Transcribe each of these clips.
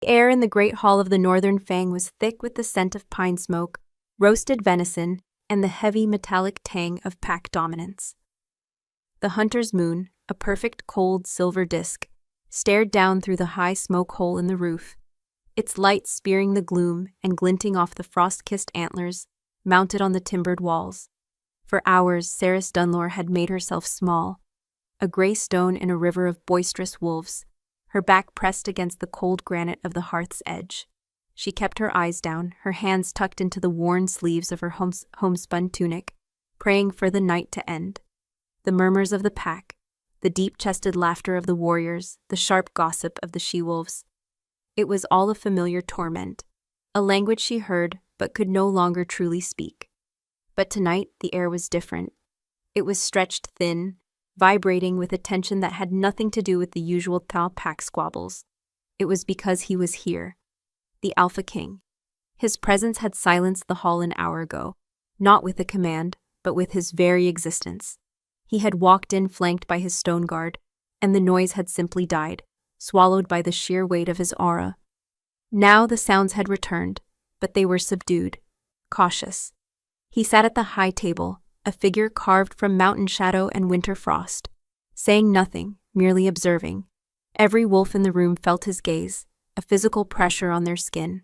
The air in the great hall of the northern fang was thick with the scent of pine smoke, roasted venison, and the heavy metallic tang of pack dominance. The hunter's moon, a perfect cold silver disk, stared down through the high smoke hole in the roof, its light spearing the gloom and glinting off the frost-kissed antlers mounted on the timbered walls. For hours, Saris Dunlore had made herself small, a gray stone in a river of boisterous wolves, her back pressed against the cold granite of the hearth's edge. She kept her eyes down, her hands tucked into the worn sleeves of her homespun tunic, praying for the night to end. The murmurs of the pack, the deep-chested laughter of the warriors, the sharp gossip of the she-wolves. It was all a familiar torment, a language she heard but could no longer truly speak. But tonight the air was different. It was stretched thin, vibrating with a tension that had nothing to do with the usual Thal pack squabbles. It was because he was here, the Alpha King. His presence had silenced the hall an hour ago, not with a command, but with his very existence. He had walked in flanked by his stone guard, and the noise had simply died, swallowed by the sheer weight of his aura. Now the sounds had returned, but they were subdued, cautious. He sat at the high table, a figure carved from mountain shadow and winter frost, saying nothing, merely observing. Every wolf in the room felt his gaze, a physical pressure on their skin.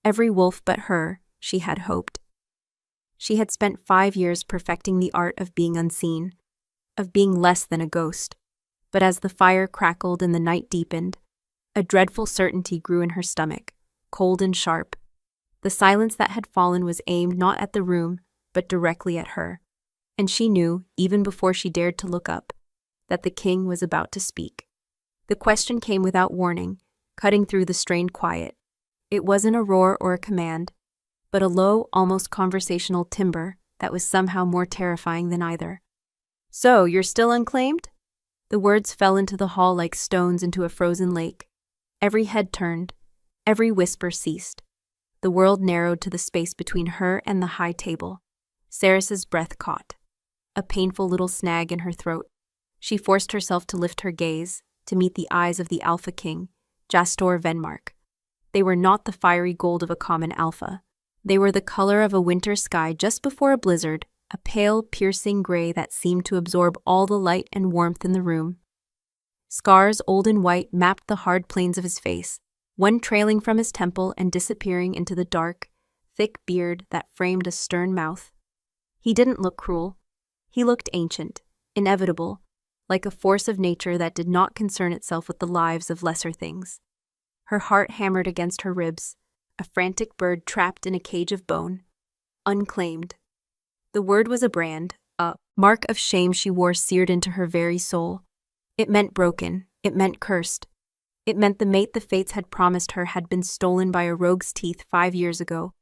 Every wolf but her, she had hoped. She had spent 5 years perfecting the art of being unseen, of being less than a ghost. But as the fire crackled and the night deepened, a dreadful certainty grew in her stomach, cold and sharp. The silence that had fallen was aimed not at the room, but directly at her. And she knew, even before she dared to look up, that the king was about to speak. The question came without warning, cutting through the strained quiet. It wasn't a roar or a command, but a low, almost conversational timbre that was somehow more terrifying than either. "So, you're still unclaimed?" The words fell into the hall like stones into a frozen lake. Every head turned, every whisper ceased. The world narrowed to the space between her and the high table. Saris's breath caught, a painful little snag in her throat. She forced herself to lift her gaze, to meet the eyes of the Alpha King, Jastor Venmark. They were not the fiery gold of a common alpha. They were the color of a winter sky just before a blizzard, a pale, piercing gray that seemed to absorb all the light and warmth in the room. Scars, old and white, mapped the hard planes of his face, one trailing from his temple and disappearing into the dark, thick beard that framed a stern mouth. He didn't look cruel. He looked ancient, inevitable, like a force of nature that did not concern itself with the lives of lesser things. Her heart hammered against her ribs, a frantic bird trapped in a cage of bone, unclaimed. The word was a brand, a mark of shame she wore seared into her very soul. It meant broken, it meant cursed. It meant the mate the fates had promised her had been stolen by a rogue's teeth 5 years ago,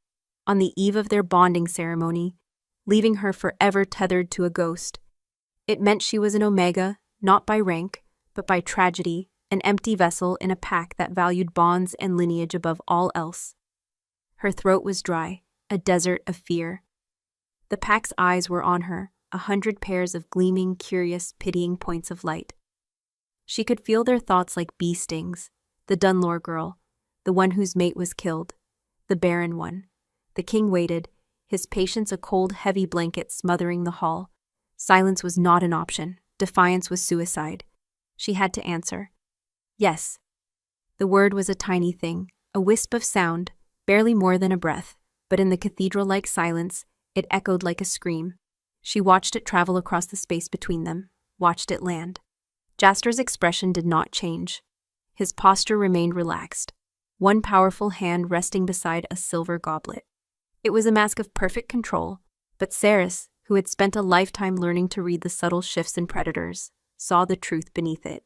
on the eve of their bonding ceremony, leaving her forever tethered to a ghost. It meant she was an omega, not by rank, but by tragedy, an empty vessel in a pack that valued bonds and lineage above all else. Her throat was dry, a desert of fear. The pack's eyes were on her, 100 pairs of gleaming, curious, pitying points of light. She could feel their thoughts like bee stings. The Dunlore girl, the one whose mate was killed, the barren one. The king waited, his patience a cold, heavy blanket smothering the hall. Silence was not an option. Defiance was suicide. She had to answer. Yes. The word was a tiny thing, a wisp of sound, barely more than a breath, but in the cathedral-like silence, it echoed like a scream. She watched it travel across the space between them, watched it land. Jastor's expression did not change. His posture remained relaxed, one powerful hand resting beside a silver goblet. It was a mask of perfect control, but Saris, who had spent a lifetime learning to read the subtle shifts in predators, saw the truth beneath it.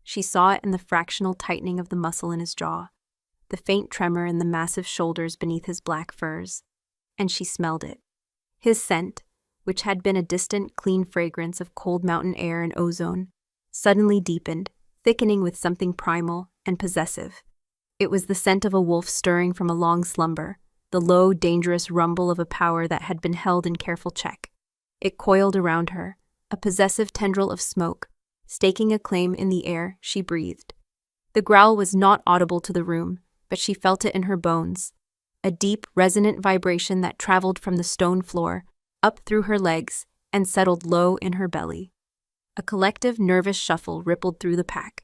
She saw it in the fractional tightening of the muscle in his jaw, the faint tremor in the massive shoulders beneath his black furs, and she smelled it. His scent, which had been a distant, clean fragrance of cold mountain air and ozone, suddenly deepened, thickening with something primal and possessive. It was the scent of a wolf stirring from a long slumber, the low, dangerous rumble of a power that had been held in careful check. It coiled around her, a possessive tendril of smoke, staking a claim in the air she breathed. The growl was not audible to the room, but she felt it in her bones. A deep, resonant vibration that traveled from the stone floor, up through her legs, and settled low in her belly. A collective nervous shuffle rippled through the pack.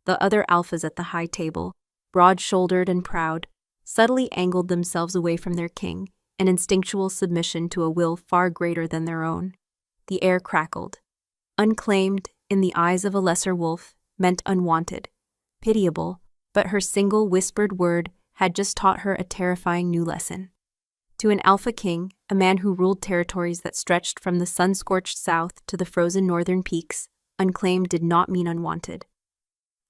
The other alphas at the high table, broad-shouldered and proud, subtly angled themselves away from their king, an instinctual submission to a will far greater than their own. The air crackled. Unclaimed, in the eyes of a lesser wolf, meant unwanted, pitiable, but her single whispered word had just taught her a terrifying new lesson. To an alpha king, a man who ruled territories that stretched from the sun-scorched south to the frozen northern peaks, unclaimed did not mean unwanted.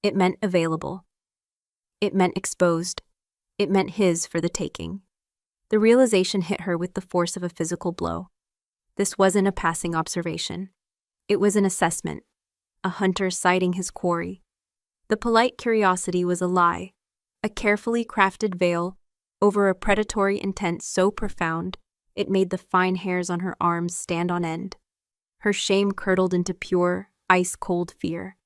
It meant available. It meant exposed. It meant his for the taking. The realization hit her with the force of a physical blow. This wasn't a passing observation. It was an assessment, a hunter sighting his quarry. The polite curiosity was a lie, a carefully crafted veil over a predatory intent so profound it made the fine hairs on her arms stand on end. Her shame curdled into pure, ice-cold fear.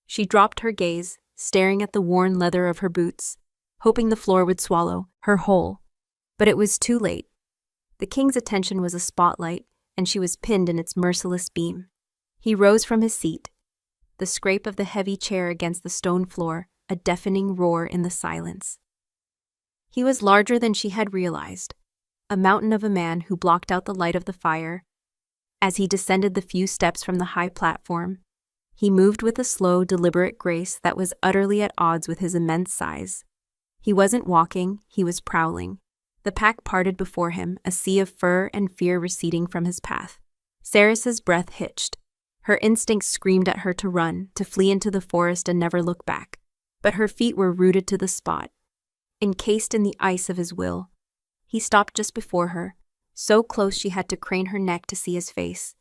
She dropped her gaze, staring at the worn leather of her boots, hoping the floor would swallow her whole. But it was too late. The king's attention was a spotlight, and she was pinned in its merciless beam. He rose from his seat, the scrape of the heavy chair against the stone floor, a deafening roar in the silence. He was larger than she had realized, a mountain of a man who blocked out the light of the fire. As he descended the few steps from the high platform, he moved with a slow, deliberate grace that was utterly at odds with his immense size. He wasn't walking, he was prowling. The pack parted before him, a sea of fur and fear receding from his path. Saris's breath hitched. Her instincts screamed at her to run, to flee into the forest and never look back. But her feet were rooted to the spot, encased in the ice of his will. He stopped just before her, so close she had to crane her neck to see his face.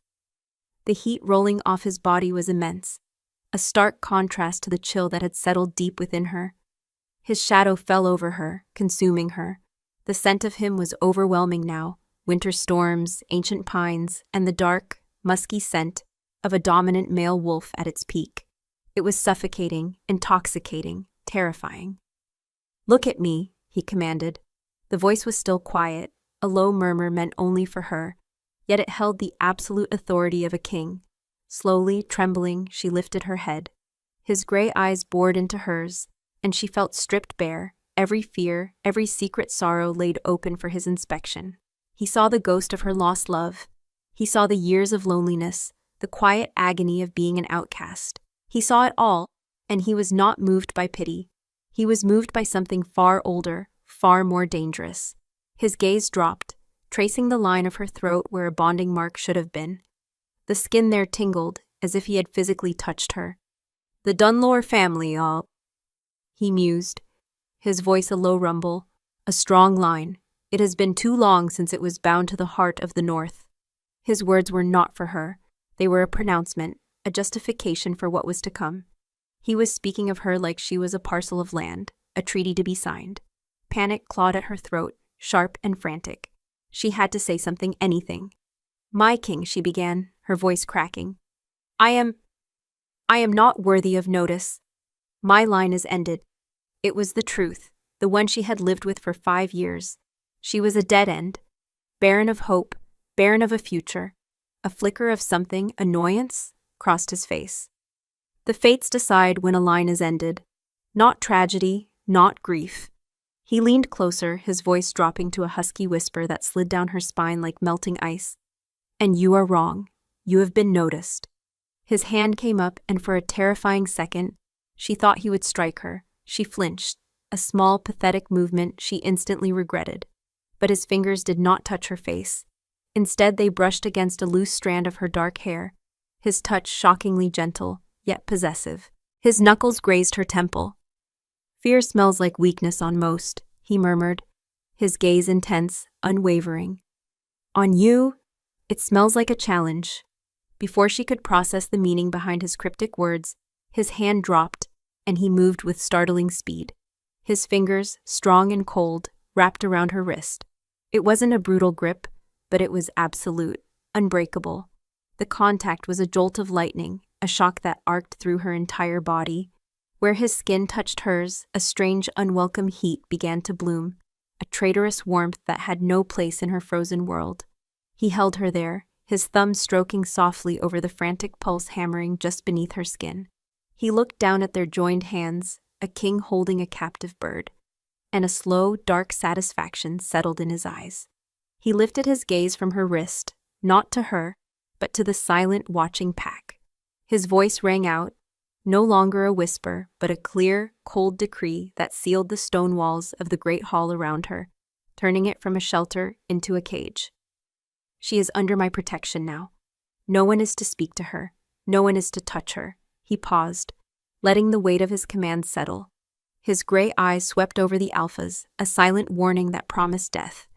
The heat rolling off his body was immense, a stark contrast to the chill that had settled deep within her. His shadow fell over her, consuming her. The scent of him was overwhelming now, winter storms, ancient pines, and the dark, musky scent of a dominant male wolf at its peak. It was suffocating, intoxicating, terrifying. "Look at me," he commanded. The voice was still quiet, a low murmur meant only for her, yet it held the absolute authority of a king. Slowly, trembling, she lifted her head. His gray eyes bored into hers, and she felt stripped bare, every fear, every secret sorrow laid open for his inspection. He saw the ghost of her lost love. He saw the years of loneliness, the quiet agony of being an outcast. He saw it all, and he was not moved by pity. He was moved by something far older, far more dangerous. His gaze dropped, tracing the line of her throat where a bonding mark should have been. The skin there tingled, as if he had physically touched her. "The Dunlore family, he mused, his voice a low rumble, a strong line. "It has been too long since it was bound to the heart of the North." His words were not for her. They were a pronouncement, a justification for what was to come. He was speaking of her like she was a parcel of land, a treaty to be signed. Panic clawed at her throat, sharp and frantic. She had to say something, anything. "My king," she began, her voice cracking. I am not worthy of notice. My line is ended." It was the truth, the one she had lived with for 5 years. She was a dead end, barren of hope, barren of a future. A flicker of something, annoyance, crossed his face. The fates decide when a line is ended. Not tragedy, not grief. He leaned closer, his voice dropping to a husky whisper that slid down her spine like melting ice. "And you are wrong. You have been noticed." His hand came up, and for a terrifying second, she thought he would strike her. She flinched, a small, pathetic movement she instantly regretted. But his fingers did not touch her face. Instead, they brushed against a loose strand of her dark hair, his touch shockingly gentle, yet possessive. His knuckles grazed her temple. "Fear smells like weakness on most," he murmured, his gaze intense, unwavering. "On you, it smells like a challenge." Before she could process the meaning behind his cryptic words, his hand dropped, and he moved with startling speed. His fingers, strong and cold, wrapped around her wrist. It wasn't a brutal grip, but it was absolute, unbreakable. The contact was a jolt of lightning, a shock that arced through her entire body. Where his skin touched hers, a strange, unwelcome heat began to bloom, a traitorous warmth that had no place in her frozen world. He held her there, his thumb stroking softly over the frantic pulse hammering just beneath her skin. He looked down at their joined hands, a king holding a captive bird, and a slow, dark satisfaction settled in his eyes. He lifted his gaze from her wrist, not to her, but to the silent, watching pack. His voice rang out, no longer a whisper, but a clear, cold decree that sealed the stone walls of the great hall around her, turning it from a shelter into a cage. She is under my protection now. No one is to speak to her. No one is to touch her. He paused, letting the weight of his command settle. His gray eyes swept over the alphas, a silent warning that promised death.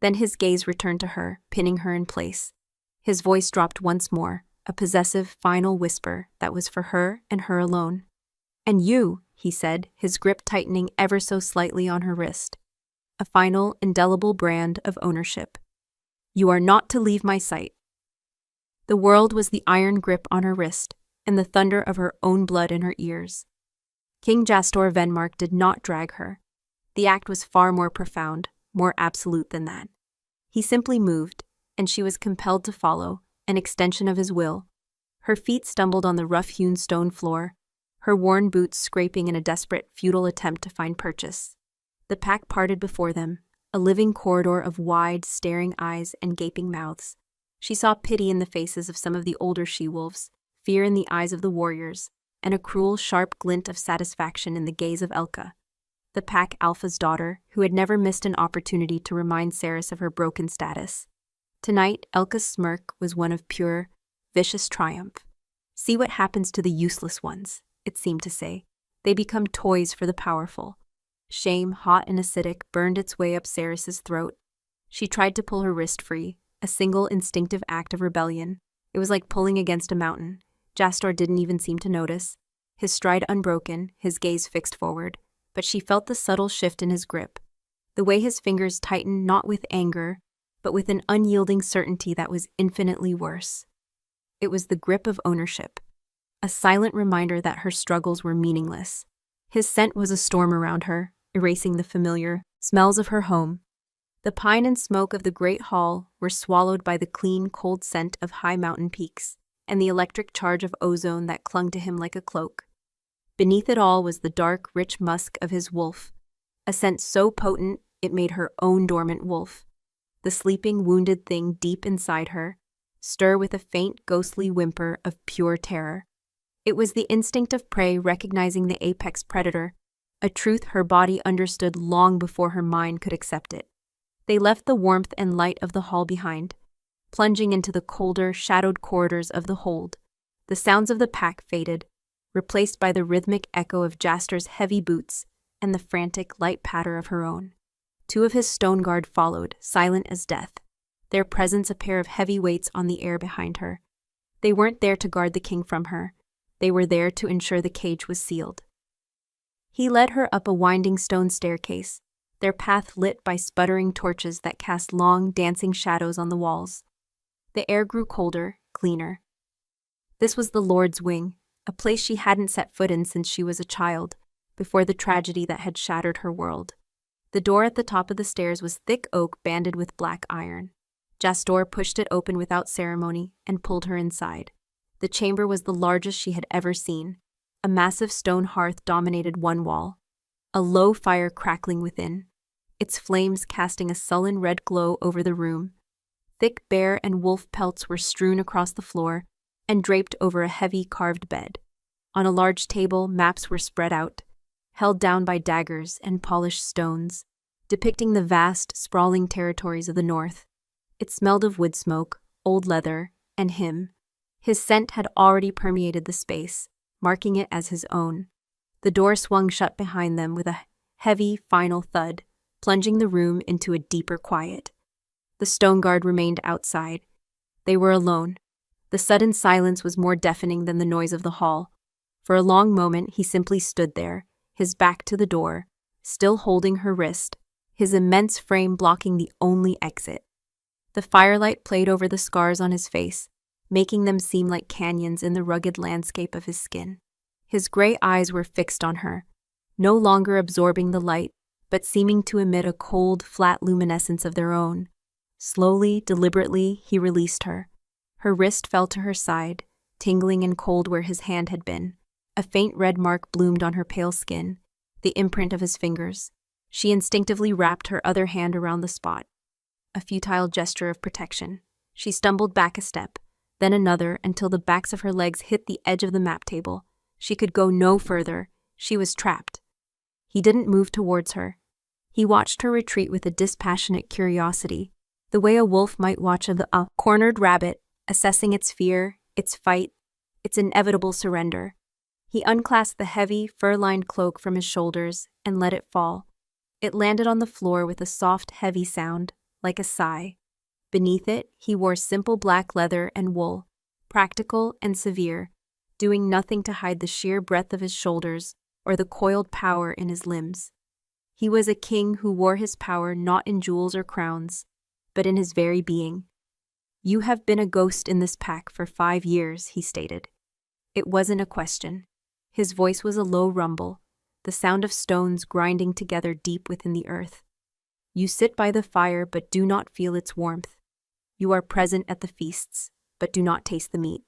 Then his gaze returned to her, pinning her in place. His voice dropped once more, a possessive, final whisper that was for her and her alone. "And you," he said, his grip tightening ever so slightly on her wrist. A final, indelible brand of ownership. "You are not to leave my sight." The world was the iron grip on her wrist, and the thunder of her own blood in her ears. King Jastor Venmark did not drag her. The act was far more profound, more absolute than that. He simply moved, and she was compelled to follow, an extension of his will. Her feet stumbled on the rough-hewn stone floor, her worn boots scraping in a desperate, futile attempt to find purchase. The pack parted before them, a living corridor of wide, staring eyes and gaping mouths. She saw pity in the faces of some of the older she-wolves, fear in the eyes of the warriors, and a cruel, sharp glint of satisfaction in the gaze of Elka, the pack alpha's daughter, who had never missed an opportunity to remind Saris of her broken status. Tonight, Elka's smirk was one of pure, vicious triumph. "See what happens to the useless ones," it seemed to say. "They become toys for the powerful." Shame, hot and acidic, burned its way up Saris's throat. She tried to pull her wrist free, a single instinctive act of rebellion. It was like pulling against a mountain. Jastor didn't even seem to notice, his stride unbroken, his gaze fixed forward, but she felt the subtle shift in his grip, the way his fingers tightened not with anger, but with an unyielding certainty that was infinitely worse. It was the grip of ownership, a silent reminder that her struggles were meaningless. His scent was a storm around her, erasing the familiar smells of her home. The pine and smoke of the great hall were swallowed by the clean, cold scent of high mountain peaks, and the electric charge of ozone that clung to him like a cloak. Beneath it all was the dark, rich musk of his wolf, a scent so potent it made her own dormant wolf, the sleeping, wounded thing deep inside her, stir with a faint, ghostly whimper of pure terror. It was the instinct of prey recognizing the apex predator, a truth her body understood long before her mind could accept it. They left the warmth and light of the hall behind, plunging into the colder, shadowed corridors of the hold. The sounds of the pack faded, replaced by the rhythmic echo of Jastor's heavy boots and the frantic, light patter of her own. Two of his stone guard followed, silent as death, their presence a pair of heavy weights on the air behind her. They weren't there to guard the king from her. They were there to ensure the cage was sealed. He led her up a winding stone staircase, their path lit by sputtering torches that cast long, dancing shadows on the walls. The air grew colder, cleaner. This was the Lord's Wing, a place she hadn't set foot in since she was a child, before the tragedy that had shattered her world. The door at the top of the stairs was thick oak banded with black iron. Jastor pushed it open without ceremony and pulled her inside. The chamber was the largest she had ever seen. A massive stone hearth dominated one wall, a low fire crackling within, its flames casting a sullen red glow over the room. Thick bear and wolf pelts were strewn across the floor and draped over a heavy carved bed. On a large table, maps were spread out, held down by daggers and polished stones, depicting the vast, sprawling territories of the north. It smelled of wood smoke, old leather, and him. His scent had already permeated the space, marking it as his own. The door swung shut behind them with a heavy, final thud, plunging the room into a deeper quiet. The stone guard remained outside. They were alone. The sudden silence was more deafening than the noise of the hall. For a long moment, he simply stood there, his back to the door, still holding her wrist, his immense frame blocking the only exit. The firelight played over the scars on his face, making them seem like canyons in the rugged landscape of his skin. His gray eyes were fixed on her, no longer absorbing the light, but seeming to emit a cold, flat luminescence of their own. Slowly, deliberately, he released her. Her wrist fell to her side, tingling and cold where his hand had been. A faint red mark bloomed on her pale skin, the imprint of his fingers. She instinctively wrapped her other hand around the spot. A futile gesture of protection. She stumbled back a step, then another, until the backs of her legs hit the edge of the map table. She could go no further. She was trapped. He didn't move towards her. He watched her retreat with a dispassionate curiosity, the way a wolf might watch a cornered rabbit, assessing its fear, its fight, its inevitable surrender. He unclasped the heavy, fur-lined cloak from his shoulders and let it fall. It landed on the floor with a soft, heavy sound, like a sigh. Beneath it, he wore simple black leather and wool, practical and severe, doing nothing to hide the sheer breadth of his shoulders or the coiled power in his limbs. He was a king who wore his power not in jewels or crowns, but in his very being. "You have been a ghost in this pack for 5 years," he stated. It wasn't a question. His voice was a low rumble, the sound of stones grinding together deep within the earth. "You sit by the fire but do not feel its warmth. You are present at the feasts, but do not taste the meat.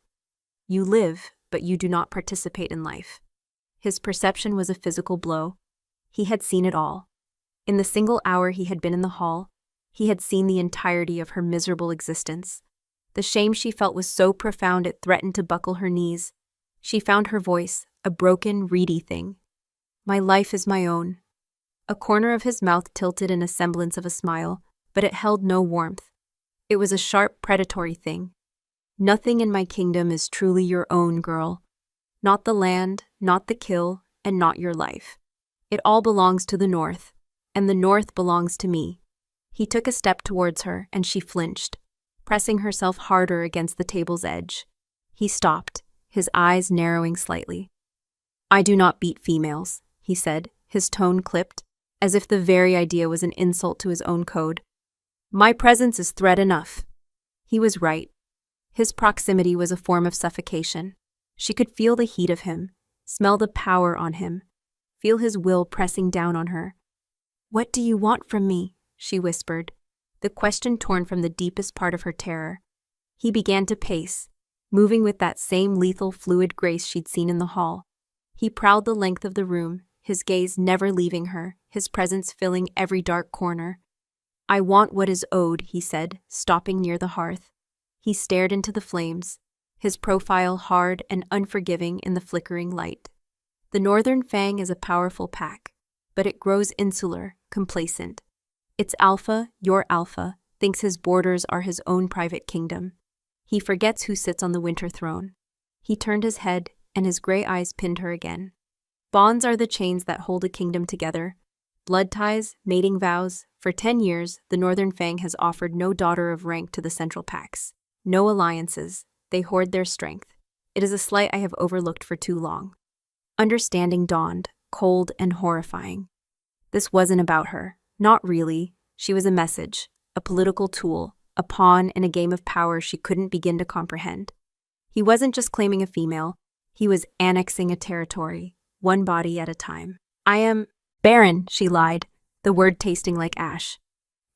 You live, but you do not participate in life." His perception was a physical blow. He had seen it all. In the single hour he had been in the hall, he had seen the entirety of her miserable existence. The shame she felt was so profound it threatened to buckle her knees. She found her voice, a broken, reedy thing. "My life is my own." A corner of his mouth tilted in a semblance of a smile, but it held no warmth. It was a sharp, predatory thing. "Nothing in my kingdom is truly your own, girl. Not the land, not the kill, and not your life. It all belongs to the North, and the North belongs to me." He took a step towards her, and she flinched, pressing herself harder against the table's edge. He stopped, his eyes narrowing slightly. "I do not beat females," he said, his tone clipped, as if the very idea was an insult to his own code. "My presence is threat enough." He was right. His proximity was a form of suffocation. She could feel the heat of him, smell the power on him, feel his will pressing down on her. "What do you want from me?" she whispered, the question torn from the deepest part of her terror. He began to pace, moving with that same lethal, fluid grace she'd seen in the hall. He prowled the length of the room, his gaze never leaving her, his presence filling every dark corner. "I want what is owed," he said, stopping near the hearth. He stared into the flames, his profile hard and unforgiving in the flickering light. The Northern Fang is a powerful pack, but it grows insular, complacent. Its alpha, your alpha, thinks his borders are his own private kingdom. He forgets who sits on the winter throne. He turned his head, and his gray eyes pinned her again. Bonds are the chains that hold a kingdom together. Blood ties, mating vows. For 10 years, the Northern Fang has offered no daughter of rank to the Central Packs. No alliances. They hoard their strength. It is a slight I have overlooked for too long. Understanding dawned, cold and horrifying. This wasn't about her. Not really. She was a message, a political tool, a pawn in a game of power she couldn't begin to comprehend. He wasn't just claiming a female. He was annexing a territory, one body at a time. "I am barren," she lied, the word tasting like ash.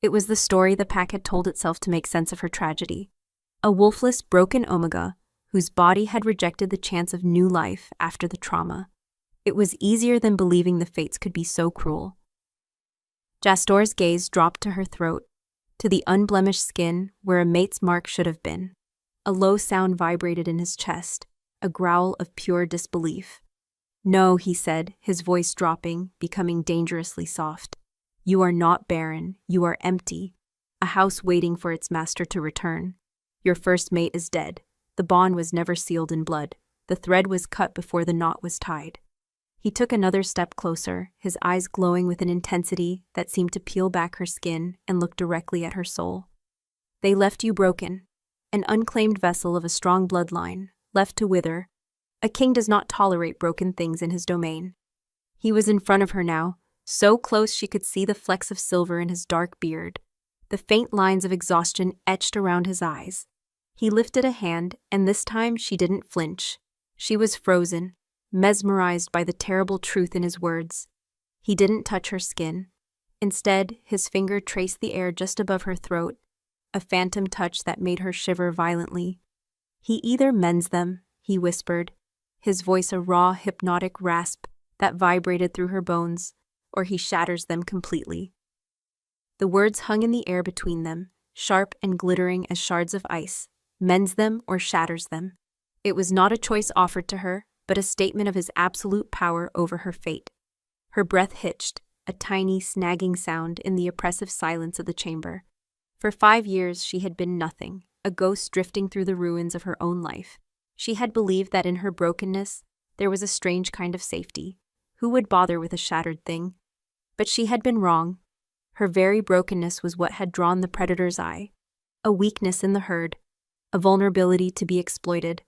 It was the story the pack had told itself to make sense of her tragedy. A wolfless, broken omega, whose body had rejected the chance of new life after the trauma. It was easier than believing the fates could be so cruel. Jastor's gaze dropped to her throat, to the unblemished skin where a mate's mark should have been. A low sound vibrated in his chest, a growl of pure disbelief. "No," he said, his voice dropping, becoming dangerously soft. "You are not barren, you are empty, a house waiting for its master to return. Your first mate is dead. The bond was never sealed in blood. The thread was cut before the knot was tied." He took another step closer, his eyes glowing with an intensity that seemed to peel back her skin and look directly at her soul. "They left you broken, an unclaimed vessel of a strong bloodline, left to wither. A king does not tolerate broken things in his domain." He was in front of her now, so close she could see the flecks of silver in his dark beard, the faint lines of exhaustion etched around his eyes. He lifted a hand, and this time she didn't flinch. She was frozen, mesmerized by the terrible truth in his words. He didn't touch her skin. Instead, his finger traced the air just above her throat, a phantom touch that made her shiver violently. "He either mends them," he whispered, his voice a raw, hypnotic rasp that vibrated through her bones, "or he shatters them completely." The words hung in the air between them, sharp and glittering as shards of ice. Mends them or shatters them. It was not a choice offered to her, but a statement of his absolute power over her fate. Her breath hitched, a tiny, snagging sound in the oppressive silence of the chamber. For 5 years she had been nothing, a ghost drifting through the ruins of her own life. She had believed that in her brokenness there was a strange kind of safety. Who would bother with a shattered thing? But she had been wrong. Her very brokenness was what had drawn the predator's eye. A weakness in the herd, a vulnerability to be exploited.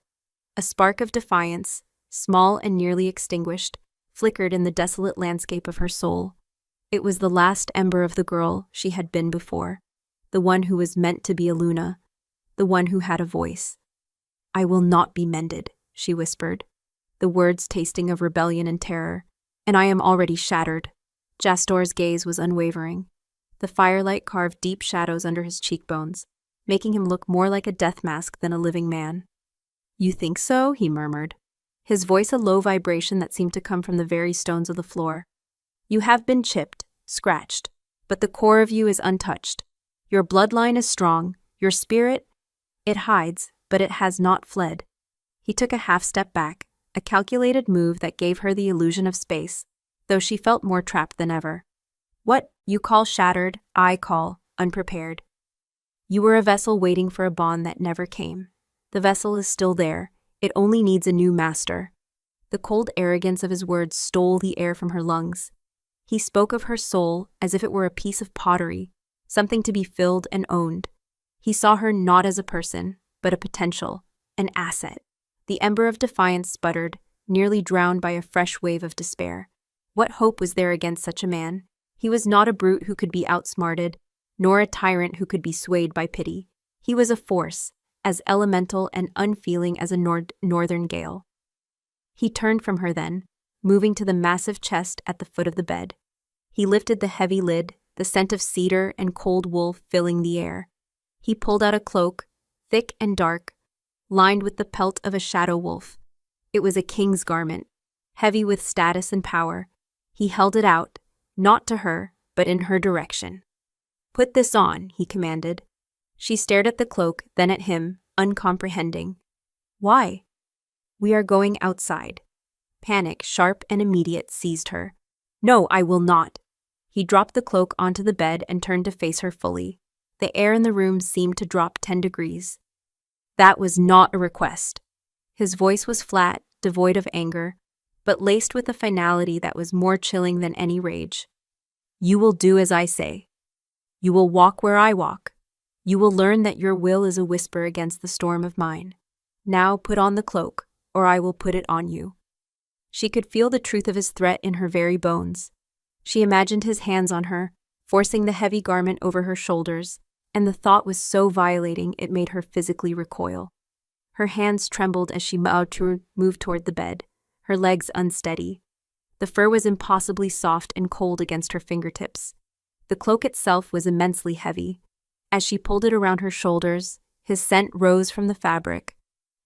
A spark of defiance, small and nearly extinguished, flickered in the desolate landscape of her soul. It was the last ember of the girl she had been before, the one who was meant to be a Luna, the one who had a voice. "I will not be mended," she whispered, the words tasting of rebellion and terror. "And I am already shattered." Jastor's gaze was unwavering. The firelight carved deep shadows under his cheekbones, making him look more like a death mask than a living man. "You think so?" he murmured, his voice a low vibration that seemed to come from the very stones of the floor. "You have been chipped, scratched, but the core of you is untouched. Your bloodline is strong, your spirit, it hides, but it has not fled." He took a half step back, a calculated move that gave her the illusion of space, though she felt more trapped than ever. "What you call shattered, I call unprepared. You were a vessel waiting for a bond that never came. The vessel is still there, it only needs a new master." The cold arrogance of his words stole the air from her lungs. He spoke of her soul as if it were a piece of pottery, something to be filled and owned. He saw her not as a person, but a potential, an asset. The ember of defiance sputtered, nearly drowned by a fresh wave of despair. What hope was there against such a man? He was not a brute who could be outsmarted, nor a tyrant who could be swayed by pity. He was a force, as elemental and unfeeling as a northern gale. He turned from her then, moving to the massive chest at the foot of the bed. He lifted the heavy lid, the scent of cedar and cold wool filling the air. He pulled out a cloak, thick and dark, lined with the pelt of a shadow wolf. It was a king's garment, heavy with status and power. He held it out, not to her, but in her direction. "Put this on," he commanded. She stared at the cloak, then at him, uncomprehending. "Why?" "We are going outside." Panic, sharp and immediate, seized her. "No, I will not." He dropped the cloak onto the bed and turned to face her fully. The air in the room seemed to drop 10 degrees. "That was not a request." His voice was flat, devoid of anger, but laced with a finality that was more chilling than any rage. "You will do as I say. You will walk where I walk. You will learn that your will is a whisper against the storm of mine. Now put on the cloak, or I will put it on you." She could feel the truth of his threat in her very bones. She imagined his hands on her, forcing the heavy garment over her shoulders, and the thought was so violating it made her physically recoil. Her hands trembled as she moved toward the bed, her legs unsteady. The fur was impossibly soft and cold against her fingertips. The cloak itself was immensely heavy. As she pulled it around her shoulders, his scent rose from the fabric,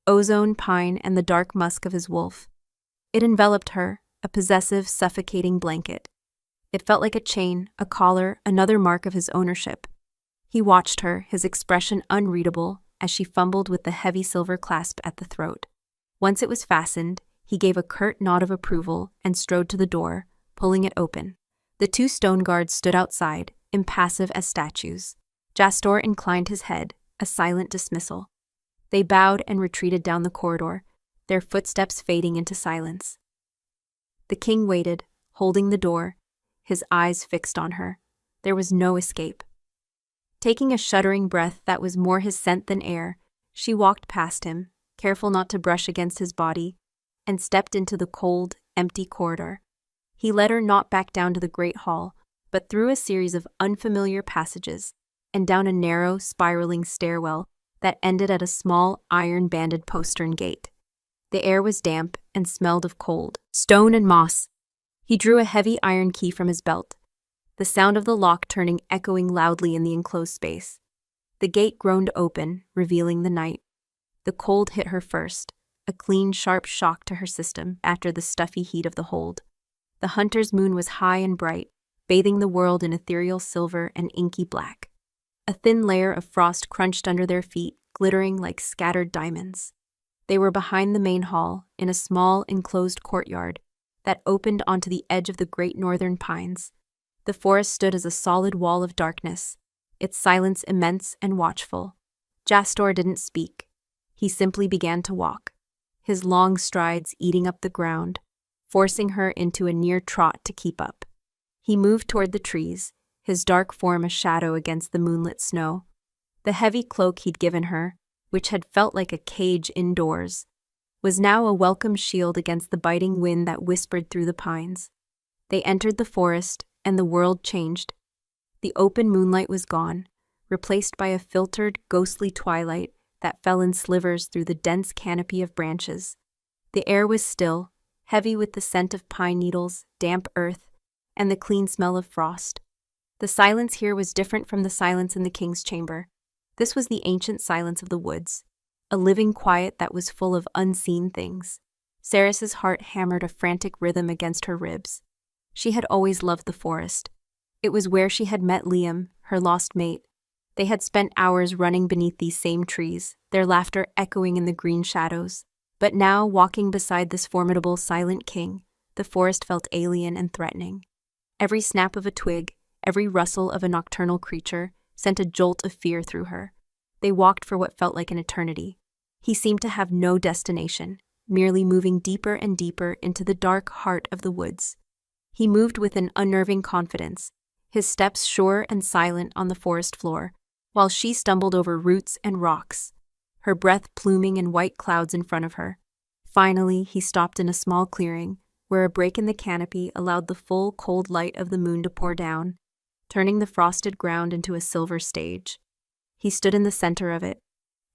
ozone, pine, and the dark musk of his wolf. It enveloped her, a possessive, suffocating blanket. It felt like a chain, a collar, another mark of his ownership. He watched her, his expression unreadable, as she fumbled with the heavy silver clasp at the throat. Once it was fastened, he gave a curt nod of approval and strode to the door, pulling it open. The 2 stone guards stood outside, impassive as statues. Jastor inclined his head, a silent dismissal. They bowed and retreated down the corridor, their footsteps fading into silence. The king waited, holding the door, his eyes fixed on her. There was no escape. Taking a shuddering breath that was more his scent than air, she walked past him, careful not to brush against his body, and stepped into the cold, empty corridor. He led her not back down to the great hall, but through a series of unfamiliar passages, and down a narrow, spiraling stairwell that ended at a small, iron-banded postern gate. The air was damp, and smelled of cold stone and moss. He drew a heavy iron key from his belt, the sound of the lock turning echoing loudly in the enclosed space. The gate groaned open, revealing the night. The cold hit her first, a clean, sharp shock to her system after the stuffy heat of the hold. The hunter's moon was high and bright, bathing the world in ethereal silver and inky black. A thin layer of frost crunched under their feet, glittering like scattered diamonds. They were behind the main hall, in a small, enclosed courtyard that opened onto the edge of the great northern pines. The forest stood as a solid wall of darkness, its silence immense and watchful. Jastor didn't speak. He simply began to walk, his long strides eating up the ground, forcing her into a near trot to keep up. He moved toward the trees, his dark form a shadow against the moonlit snow. The heavy cloak he'd given her, which had felt like a cage indoors, was now a welcome shield against the biting wind that whispered through the pines. They entered the forest, and the world changed. The open moonlight was gone, replaced by a filtered, ghostly twilight that fell in slivers through the dense canopy of branches. The air was still, heavy with the scent of pine needles, damp earth, and the clean smell of frost. The silence here was different from the silence in the king's chamber. This was the ancient silence of the woods, a living quiet that was full of unseen things. Ceres's heart hammered a frantic rhythm against her ribs. She had always loved the forest. It was where she had met Liam, her lost mate. They had spent hours running beneath these same trees, their laughter echoing in the green shadows. But now, walking beside this formidable, silent king, the forest felt alien and threatening. Every snap of a twig, every rustle of a nocturnal creature, sent a jolt of fear through her. They walked for what felt like an eternity. He seemed to have no destination, merely moving deeper and deeper into the dark heart of the woods. He moved with an unnerving confidence, his steps sure and silent on the forest floor, while she stumbled over roots and rocks, her breath pluming in white clouds in front of her. Finally, he stopped in a small clearing, where a break in the canopy allowed the full, cold light of the moon to pour down, turning the frosted ground into a silver stage. He stood in the center of it,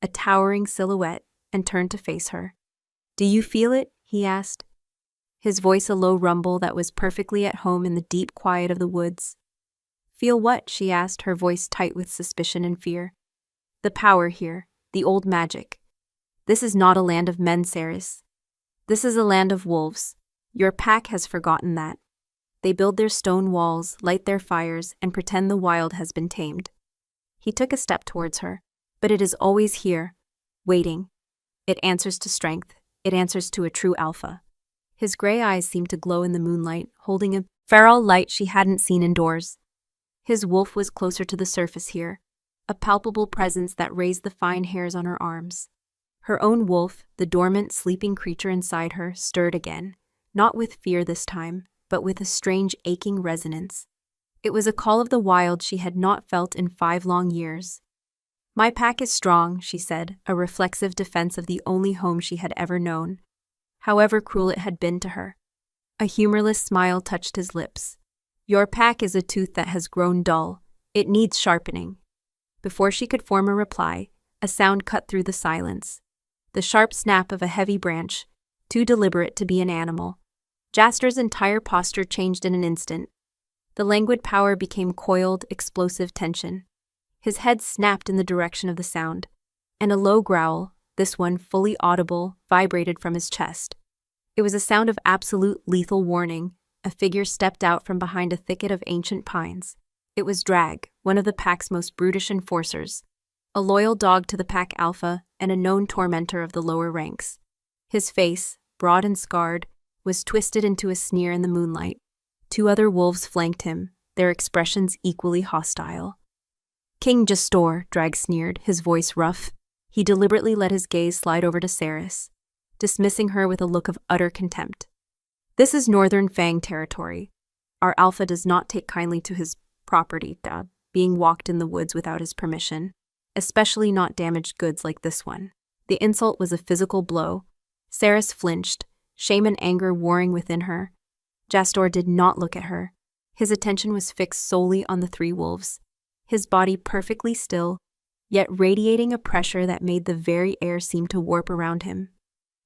a towering silhouette, and turned to face her. "Do you feel it?" he asked, his voice a low rumble that was perfectly at home in the deep quiet of the woods. "Feel what?" she asked, her voice tight with suspicion and fear. "The power here, the old magic. This is not a land of men, Ceres. This is a land of wolves. Your pack has forgotten that. They build their stone walls, light their fires, and pretend the wild has been tamed." He took a step towards her. "But it is always here, waiting. It answers to strength. It answers to a true alpha." His gray eyes seemed to glow in the moonlight, holding a feral light she hadn't seen indoors. His wolf was closer to the surface here, a palpable presence that raised the fine hairs on her arms. Her own wolf, the dormant, sleeping creature inside her, stirred again, not with fear this time, but with a strange, aching resonance. It was a call of the wild she had not felt in 5 long years. "My pack is strong," she said, a reflexive defense of the only home she had ever known, however cruel it had been to her. A humorless smile touched his lips. "Your pack is a tooth that has grown dull. It needs sharpening." Before she could form a reply, a sound cut through the silence. The sharp snap of a heavy branch, too deliberate to be an animal. Jastor's entire posture changed in an instant. The languid power became coiled, explosive tension. His head snapped in the direction of the sound, and a low growl, this one fully audible, vibrated from his chest. It was a sound of absolute lethal warning. A figure stepped out from behind a thicket of ancient pines. It was Drag, one of the pack's most brutish enforcers, a loyal dog to the pack alpha and a known tormentor of the lower ranks. His face, broad and scarred, was twisted into a sneer in the moonlight. 2 other wolves flanked him, their expressions equally hostile. "King Jastor," Drag sneered, his voice rough. He deliberately let his gaze slide over to Ceres, dismissing her with a look of utter contempt. "This is Northern Fang territory. Our alpha does not take kindly to his property, being walked in the woods without his permission, especially not damaged goods like this one." The insult was a physical blow. Ceres flinched, shame and anger warring within her. Jastor did not look at her. His attention was fixed solely on the 3 wolves, his body perfectly still, yet radiating a pressure that made the very air seem to warp around him.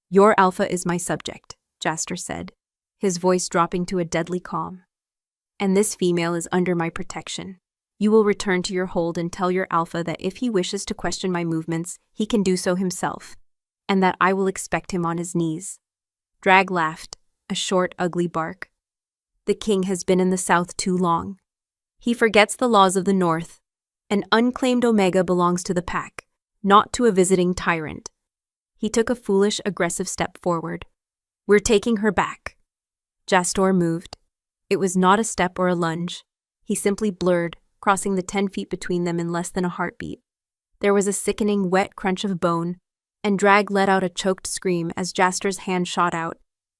"Your alpha is my subject," Jaster said, his voice dropping to a deadly calm. And this female is under my protection. You will return to your hold and tell your alpha that if he wishes to question my movements, he can do so himself, and that I will expect him on his knees. Drag laughed, a short, ugly bark. The king has been in the south too long. He forgets the laws of the north. An unclaimed Omega belongs to the pack, not to a visiting tyrant. He took a foolish, aggressive step forward. We're taking her back. Jastor moved. It was not a step or a lunge. He simply blurred, crossing the 10 feet between them in less than a heartbeat. There was a sickening, wet crunch of bone, and Drag let out a choked scream as Jastor's hand shot out,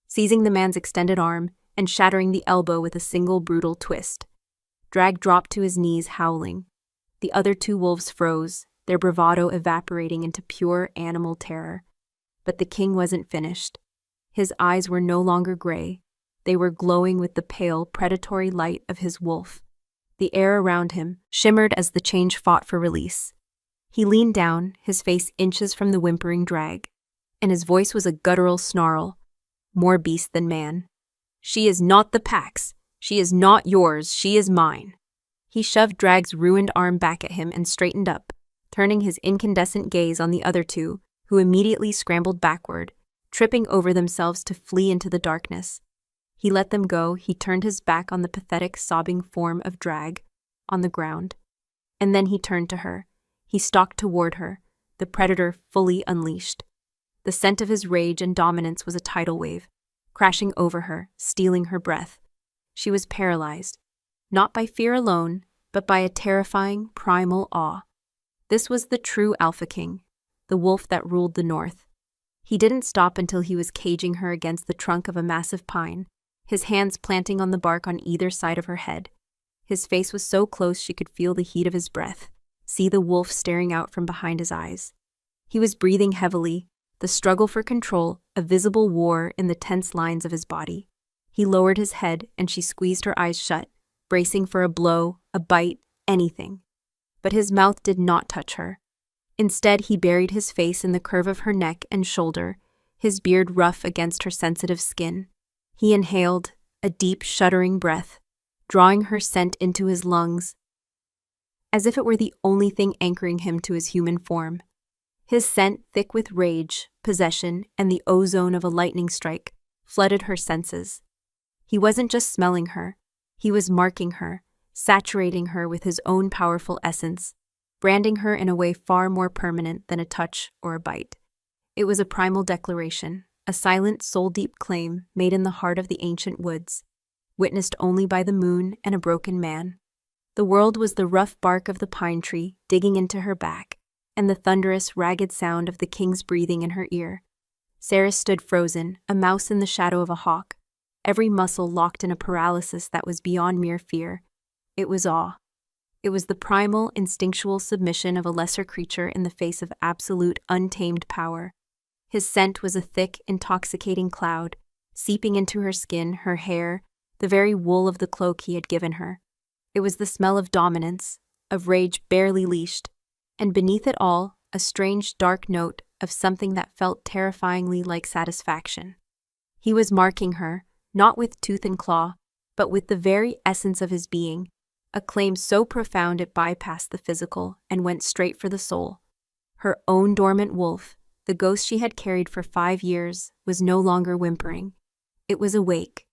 seizing the man's extended arm and shattering the elbow with a single brutal twist. Drag dropped to his knees, howling. The other 2 wolves froze, their bravado evaporating into pure animal terror. But the king wasn't finished. His eyes were no longer gray. They were glowing with the pale, predatory light of his wolf. The air around him shimmered as the change fought for release. He leaned down, his face inches from the whimpering Drag, and his voice was a guttural snarl, more beast than man. She is not the pack's. She is not yours. She is mine. He shoved Drag's ruined arm back at him and straightened up, turning his incandescent gaze on the other 2, who immediately scrambled backward, tripping over themselves to flee into the darkness. He let them go. He turned his back on the pathetic, sobbing form of Drag on the ground. And then he turned to her. He stalked toward her, the predator fully unleashed. The scent of his rage and dominance was a tidal wave, crashing over her, stealing her breath. She was paralyzed, not by fear alone, but by a terrifying, primal awe. This was the true Alpha King, the wolf that ruled the north. He didn't stop until he was caging her against the trunk of a massive pine, his hands planting on the bark on either side of her head. His face was so close she could feel the heat of his breath, see the wolf staring out from behind his eyes. He was breathing heavily, the struggle for control, a visible war in the tense lines of his body. He lowered his head and she squeezed her eyes shut, bracing for a blow, a bite, anything. But his mouth did not touch her. Instead, he buried his face in the curve of her neck and shoulder, his beard rough against her sensitive skin. He inhaled, a deep, shuddering breath, drawing her scent into his lungs, as if it were the only thing anchoring him to his human form. His scent, thick with rage, possession, and the ozone of a lightning strike, flooded her senses. He wasn't just smelling her, he was marking her, saturating her with his own powerful essence, branding her in a way far more permanent than a touch or a bite. It was a primal declaration, a silent, soul-deep claim made in the heart of the ancient woods, witnessed only by the moon and a broken man. The world was the rough bark of the pine tree digging into her back, and the thunderous, ragged sound of the king's breathing in her ear. Sarah stood frozen, a mouse in the shadow of a hawk, every muscle locked in a paralysis that was beyond mere fear. It was awe. It was the primal, instinctual submission of a lesser creature in the face of absolute, untamed power. His scent was a thick, intoxicating cloud, seeping into her skin, her hair, the very wool of the cloak he had given her. It was the smell of dominance, of rage barely leashed, and beneath it all, a strange, dark note of something that felt terrifyingly like satisfaction. He was marking her, not with tooth and claw, but with the very essence of his being, a claim so profound it bypassed the physical and went straight for the soul. Her own dormant wolf, the ghost she had carried for 5 years, was no longer whimpering. It was awake.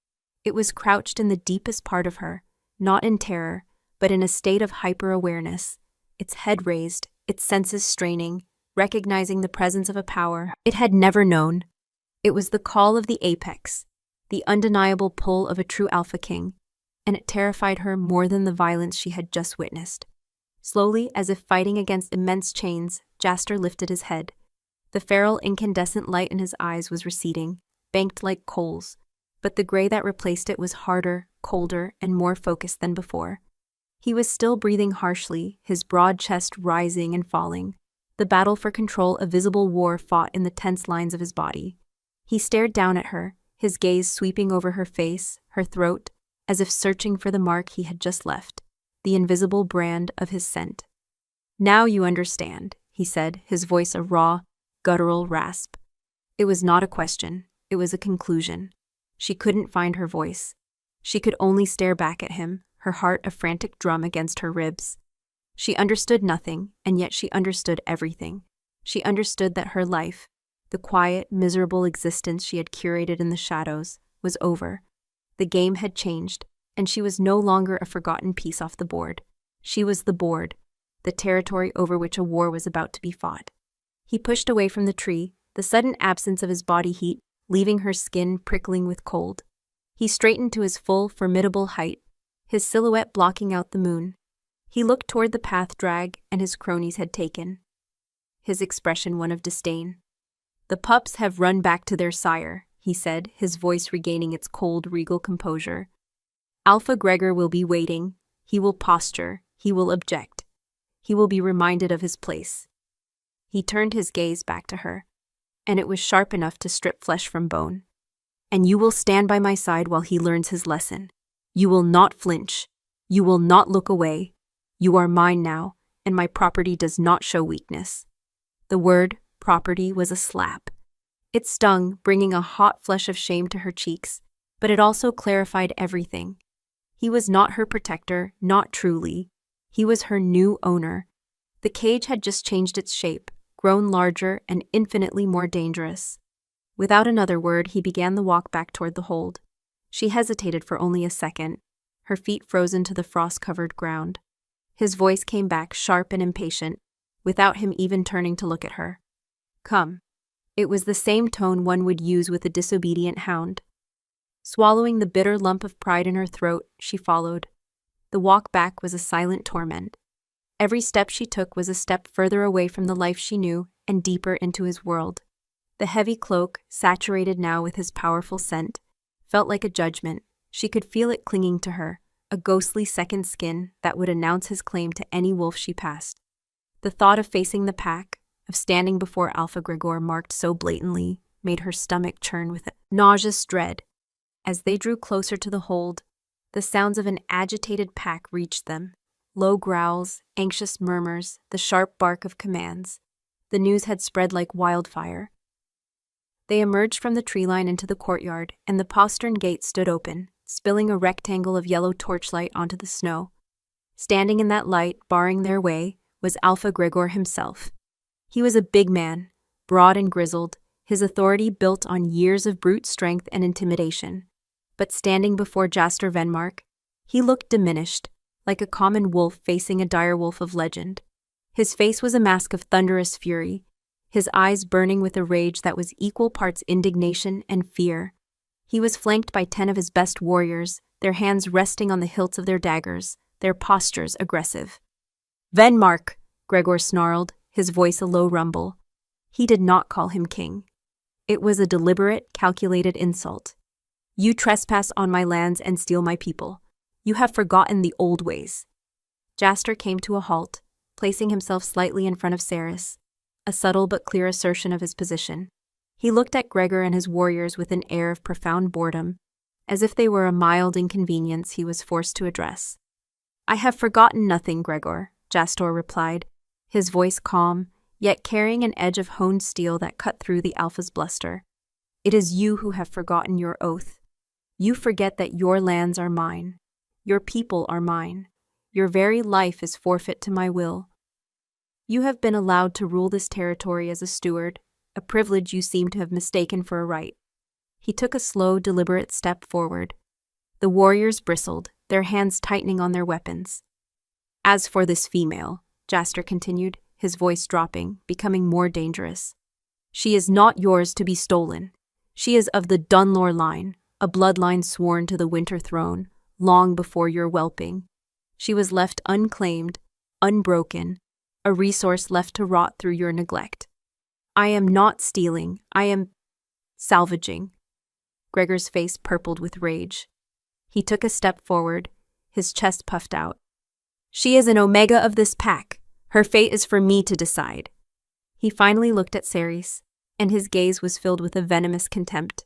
It was crouched in the deepest part of her, not in terror, but in a state of hyper-awareness, its head raised, its senses straining, recognizing the presence of a power it had never known. It was the call of the apex, the undeniable pull of a true Alpha King, and it terrified her more than the violence she had just witnessed. Slowly, as if fighting against immense chains, Jaster lifted his head. The feral, incandescent light in his eyes was receding, banked like coals, but the gray that replaced it was harder, colder, and more focused than before. He was still breathing harshly, his broad chest rising and falling, the battle for control a visible war fought in the tense lines of his body. He stared down at her, his gaze sweeping over her face, her throat, as if searching for the mark he had just left, the invisible brand of his scent. "Now you understand," he said, his voice a raw, guttural rasp. It was not a question, it was a conclusion. She couldn't find her voice. She could only stare back at him, her heart a frantic drum against her ribs. She understood nothing, and yet she understood everything. She understood that her life, the quiet, miserable existence she had curated in the shadows, was over. The game had changed, and she was no longer a forgotten piece off the board. She was the board, the territory over which a war was about to be fought. He pushed away from the tree, the sudden absence of his body heat, leaving her skin prickling with cold. He straightened to his full, formidable height, his silhouette blocking out the moon. He looked toward the path Drag and his cronies had taken, his expression one of disdain. "The pups have run back to their sire," he said, his voice regaining its cold, regal composure. "Alpha Gregor will be waiting. He will posture. He will object. He will be reminded of his place." He turned his gaze back to her, and it was sharp enough to strip flesh from bone. "And you will stand by my side while he learns his lesson. You will not flinch. You will not look away. You are mine now, and my property does not show weakness." The word, property, was a slap. It stung, bringing a hot flush of shame to her cheeks, but it also clarified everything. He was not her protector, not truly. He was her new owner. The cage had just changed its shape, grown larger and infinitely more dangerous. Without another word, he began the walk back toward the hold. She hesitated for only a second, her feet frozen to the frost-covered ground. His voice came back, sharp and impatient, without him even turning to look at her. "Come." It was the same tone one would use with a disobedient hound. Swallowing the bitter lump of pride in her throat, she followed. The walk back was a silent torment. Every step she took was a step further away from the life she knew and deeper into his world. The heavy cloak, saturated now with his powerful scent, felt like a judgment. She could feel it clinging to her, a ghostly second skin that would announce his claim to any wolf she passed. The thought of facing the pack, of standing before Alpha Gregor marked so blatantly, made her stomach churn with a nauseous dread. As they drew closer to the hold, the sounds of an agitated pack reached them. Low growls, anxious murmurs, the sharp bark of commands. The news had spread like wildfire. They emerged from the tree line into the courtyard, and the postern gate stood open, spilling a rectangle of yellow torchlight onto the snow. Standing in that light, barring their way, was Alpha Gregor himself. He was a big man, broad and grizzled, his authority built on years of brute strength and intimidation. But standing before Jaster Venmark, he looked diminished, like a common wolf facing a direwolf of legend. His face was a mask of thunderous fury, his eyes burning with a rage that was equal parts indignation and fear. He was flanked by 10 of his best warriors, their hands resting on the hilts of their daggers, their postures aggressive. "Venmark," Gregor snarled, his voice a low rumble. He did not call him king. It was a deliberate, calculated insult. "You trespass on my lands and steal my people. You have forgotten the old ways." Jaster came to a halt, placing himself slightly in front of Saris, a subtle but clear assertion of his position. He looked at Gregor and his warriors with an air of profound boredom, as if they were a mild inconvenience he was forced to address. "I have forgotten nothing, Gregor," Jastor replied, his voice calm, yet carrying an edge of honed steel that cut through the Alpha's bluster. "It is you who have forgotten your oath. You forget that your lands are mine. Your people are mine. Your very life is forfeit to my will. You have been allowed to rule this territory as a steward, a privilege you seem to have mistaken for a right." He took a slow, deliberate step forward. The warriors bristled, their hands tightening on their weapons. "As for this female," Jaster continued, his voice dropping, becoming more dangerous, "she is not yours to be stolen. She is of the Dunlore line, a bloodline sworn to the Winter Throne, long before your whelping. She was left unclaimed, unbroken, a resource left to rot through your neglect. I am not stealing, I am salvaging." Gregor's face purpled with rage. He took a step forward, his chest puffed out. "She is an omega of this pack. Her fate is for me to decide." He finally looked at Ceres, and his gaze was filled with a venomous contempt.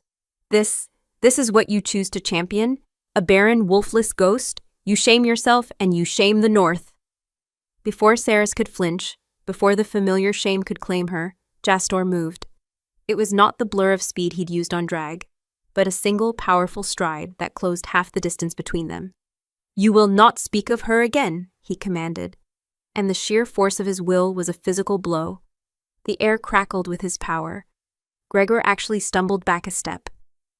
This is what you choose to champion? A barren, wolfless ghost? You shame yourself, and you shame the North." Before Ceres could flinch, before the familiar shame could claim her, Jastor moved. It was not the blur of speed he'd used on Drag. but a single powerful stride that closed half the distance between them. "You will not speak of her again," he commanded, and the sheer force of his will was a physical blow. The air crackled with his power. Gregor actually stumbled back a step,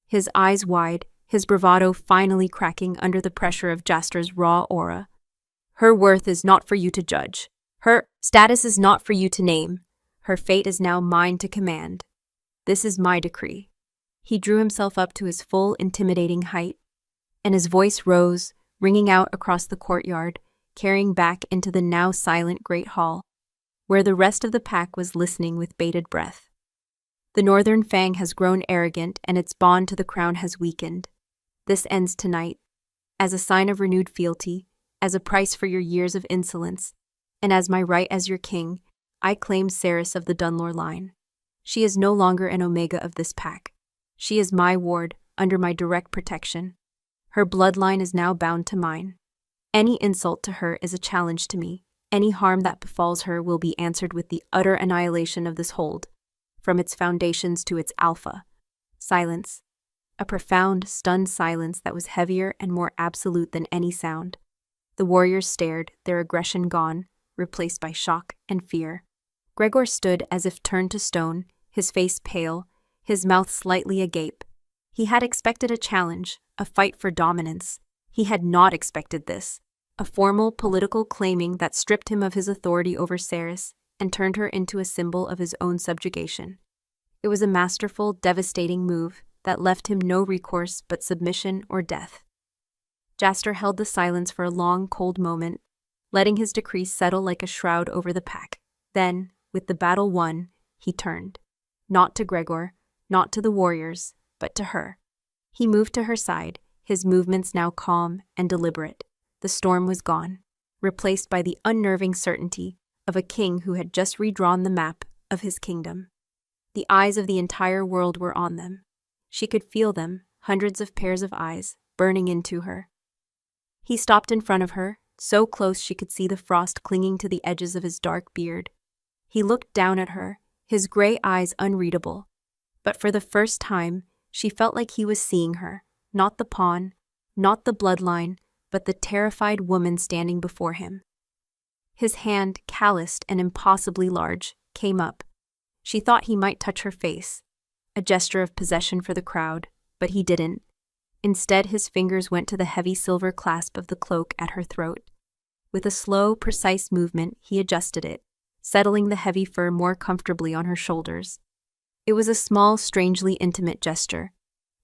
his eyes wide, his bravado finally cracking under the pressure of Jaster's raw aura. "Her worth is not for you to judge. Her status is not for you to name. Her fate is now mine to command. This is my decree." He drew himself up to his full, intimidating height, and his voice rose, ringing out across the courtyard, carrying back into the now silent great hall, where the rest of the pack was listening with bated breath. "The Northern Fang has grown arrogant, and its bond to the crown has weakened. This ends tonight, as a sign of renewed fealty, as a price for your years of insolence, and as my right as your king, I claim Cerys of the Dunlore line. She is no longer an omega of this pack. She is my ward, under my direct protection. Her bloodline is now bound to mine. Any insult to her is a challenge to me. Any harm that befalls her will be answered with the utter annihilation of this hold, from its foundations to its alpha." Silence. A profound, stunned silence that was heavier and more absolute than any sound. The warriors stared, their aggression gone, replaced by shock and fear. Gregor stood as if turned to stone, his face pale, his mouth slightly agape. He had expected a challenge, a fight for dominance. He had not expected this, a formal political claiming that stripped him of his authority over Cerys and turned her into a symbol of his own subjugation. It was a masterful, devastating move that left him no recourse but submission or death. Jaster held the silence for a long, cold moment, letting his decree settle like a shroud over the pack. Then, with the battle won, he turned. Not to Gregor, not to the warriors, but to her. He moved to her side, his movements now calm and deliberate. The storm was gone, replaced by the unnerving certainty of a king who had just redrawn the map of his kingdom. The eyes of the entire world were on them. She could feel them, hundreds of pairs of eyes, burning into her. He stopped in front of her, so close she could see the frost clinging to the edges of his dark beard. He looked down at her, his gray eyes unreadable. But for the first time, she felt like he was seeing her, not the pawn, not the bloodline, but the terrified woman standing before him. His hand, calloused and impossibly large, came up. She thought he might touch her face, a gesture of possession for the crowd, but he didn't. Instead, his fingers went to the heavy silver clasp of the cloak at her throat. With a slow, precise movement, he adjusted it, settling the heavy fur more comfortably on her shoulders. It was a small, strangely intimate gesture,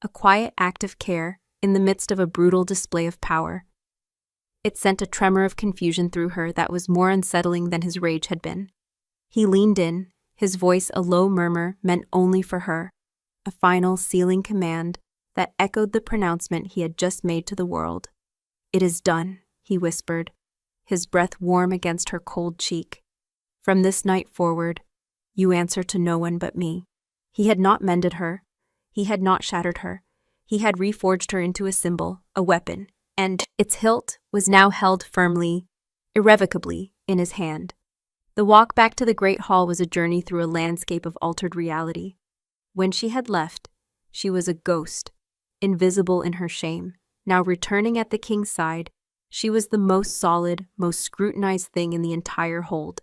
a quiet act of care in the midst of a brutal display of power. It sent a tremor of confusion through her that was more unsettling than his rage had been. He leaned in, his voice a low murmur meant only for her, a final, sealing command that echoed the pronouncement he had just made to the world. "It is done," he whispered, his breath warm against her cold cheek. "From this night forward, you answer to no one but me." He had not mended her. He had not shattered her. He had reforged her into a symbol, a weapon, and its hilt was now held firmly, irrevocably, in his hand. The walk back to the great hall was a journey through a landscape of altered reality. When she had left, she was a ghost, invisible in her shame. Now returning at the king's side, she was the most solid, most scrutinized thing in the entire hold.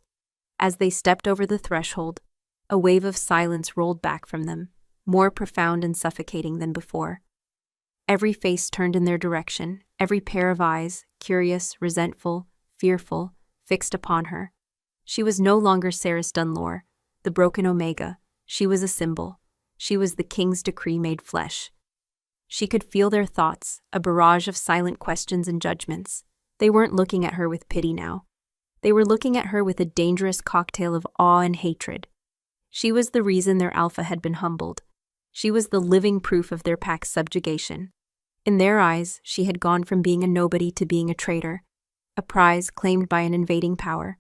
As they stepped over the threshold, a wave of silence rolled back from them, more profound and suffocating than before. Every face turned in their direction, every pair of eyes, curious, resentful, fearful, fixed upon her. She was no longer Cerys Dunlore, the broken Omega. She was a symbol. She was the king's decree made flesh. She could feel their thoughts, a barrage of silent questions and judgments. They weren't looking at her with pity now. They were looking at her with a dangerous cocktail of awe and hatred. She was the reason their alpha had been humbled. She was the living proof of their pack's subjugation. In their eyes, she had gone from being a nobody to being a traitor, a prize claimed by an invading power.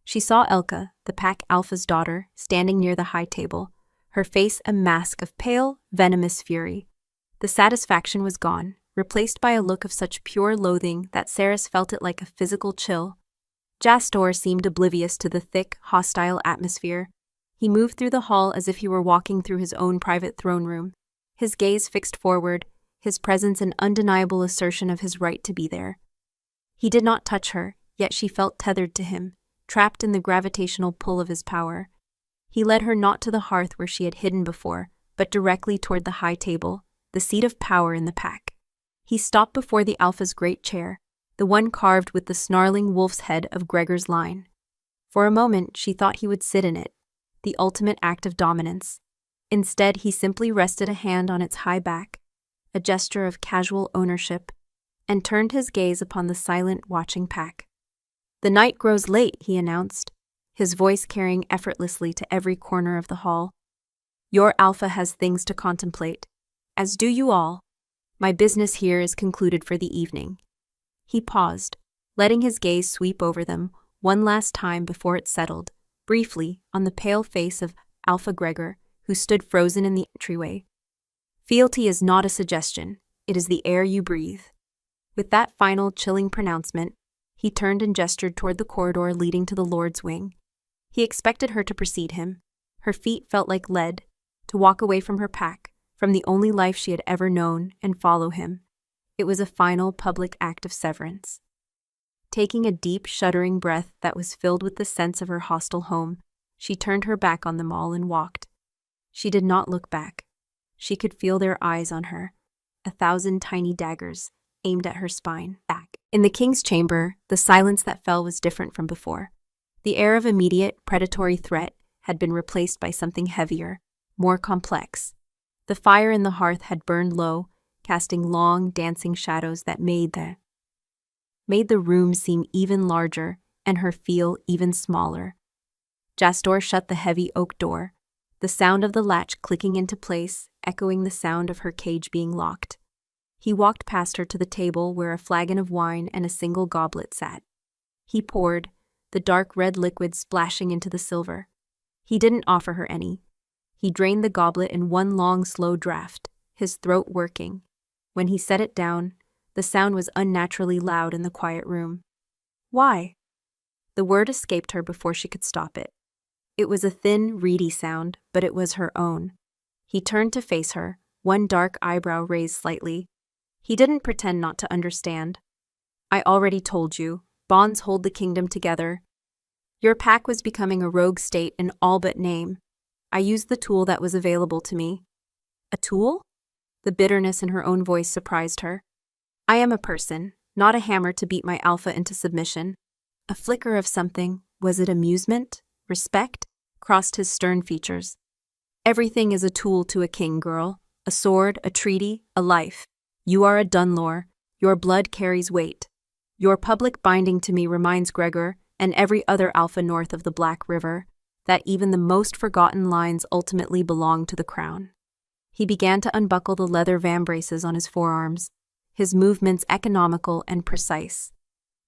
She saw Elka, the pack alpha's daughter, standing near the high table, her face a mask of pale, venomous fury. The satisfaction was gone, replaced by a look of such pure loathing that Cerys felt it like a physical chill. Jastor seemed oblivious to the thick, hostile atmosphere. He moved through the hall as if he were walking through his own private throne room, his gaze fixed forward, his presence an undeniable assertion of his right to be there. He did not touch her, yet she felt tethered to him, trapped in the gravitational pull of his power. He led her not to the hearth where she had hidden before, but directly toward the high table, the seat of power in the pack. He stopped before the Alpha's great chair, the one carved with the snarling wolf's head of Gregor's line. For a moment, she thought he would sit in it, the ultimate act of dominance. Instead, he simply rested a hand on its high back, a gesture of casual ownership, and turned his gaze upon the silent, watching pack. "The night grows late," he announced, his voice carrying effortlessly to every corner of the hall. "Your Alpha has things to contemplate, as do you all. My business here is concluded for the evening." He paused, letting his gaze sweep over them one last time before it settled, briefly, on the pale face of Alpha Gregor, who stood frozen in the entryway. "Fealty is not a suggestion, it is the air you breathe." With that final chilling pronouncement, he turned and gestured toward the corridor leading to the Lord's wing. He expected her to precede him. Her feet felt like lead, to walk away from her pack, from the only life she had ever known, and follow him. It was a final public act of severance. Taking a deep, shuddering breath that was filled with the sense of her hostile home, she turned her back on them all and walked. She did not look back. She could feel their eyes on her, 1,000 tiny daggers aimed at her spine. Back. In the king's chamber, the silence that fell was different from before. The air of immediate, predatory threat had been replaced by something heavier, more complex. The fire in the hearth had burned low, casting long, dancing shadows that made the room seem even larger and her feel even smaller. Jastor shut the heavy oak door, the sound of the latch clicking into place, echoing the sound of her cage being locked. He walked past her to the table where a flagon of wine and a single goblet sat. He poured, the dark red liquid splashing into the silver. He didn't offer her any. He drained the goblet in one long, slow draught, his throat working. When he set it down, the sound was unnaturally loud in the quiet room. "Why?" The word escaped her before she could stop it. It was a thin, reedy sound, but it was her own. He turned to face her, one dark eyebrow raised slightly. He didn't pretend not to understand. "I already told you, bonds hold the kingdom together. Your pack was becoming a rogue state in all but name. I used the tool that was available to me." "A tool?" The bitterness in her own voice surprised her. "I am a person, not a hammer to beat my Alpha into submission." A flicker of something, was it amusement, respect, crossed his stern features. "Everything is a tool to a king, girl. A sword, a treaty, a life. You are a Dunlor. Your blood carries weight. Your public binding to me reminds Gregor, and every other Alpha north of the Black River, that even the most forgotten lines ultimately belong to the crown." He began to unbuckle the leather vambraces on his forearms, his movements economical and precise.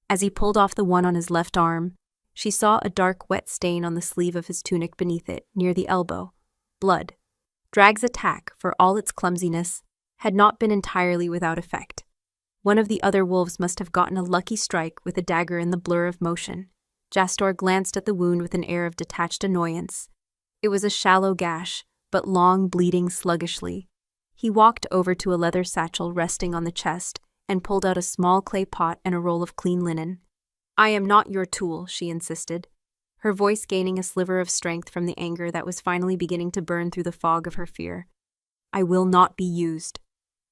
As he pulled off the one on his left arm, she saw a dark wet stain on the sleeve of his tunic beneath it, near the elbow. Blood. Drag's attack, for all its clumsiness, had not been entirely without effect. One of the other wolves must have gotten a lucky strike with a dagger in the blur of motion. Jastor glanced at the wound with an air of detached annoyance. It was a shallow gash, but long, bleeding sluggishly. He walked over to a leather satchel resting on the chest and pulled out a small clay pot and a roll of clean linen. "I am not your tool," she insisted, her voice gaining a sliver of strength from the anger that was finally beginning to burn through the fog of her fear. "I will not be used."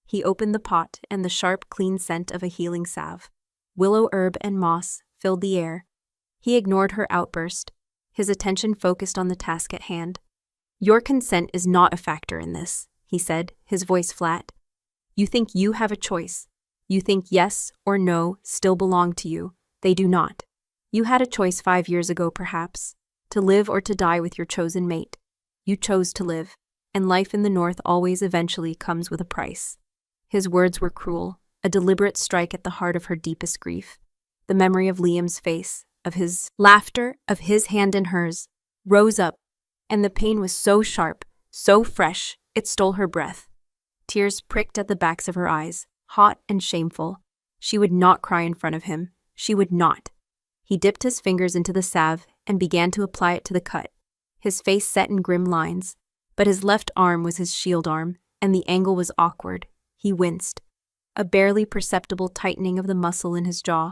He opened the pot, and the sharp, clean scent of a healing salve, willow herb and moss, filled the air. He ignored her outburst, his attention focused on the task at hand. "Your consent is not a factor in this," he said, his voice flat. "You think you have a choice. You think yes or no still belong to you. They do not. You had a choice 5 years ago, perhaps, to live or to die with your chosen mate. You chose to live, and life in the North always eventually comes with a price." His words were cruel, a deliberate strike at the heart of her deepest grief. The memory of Liam's face, of his laughter, of his hand in hers, rose up, and the pain was so sharp, so fresh, it stole her breath. Tears pricked at the backs of her eyes, hot and shameful. She would not cry in front of him. She would not. He dipped his fingers into the salve and began to apply it to the cut, his face set in grim lines, but his left arm was his shield arm, and the angle was awkward. He winced, a barely perceptible tightening of the muscle in his jaw,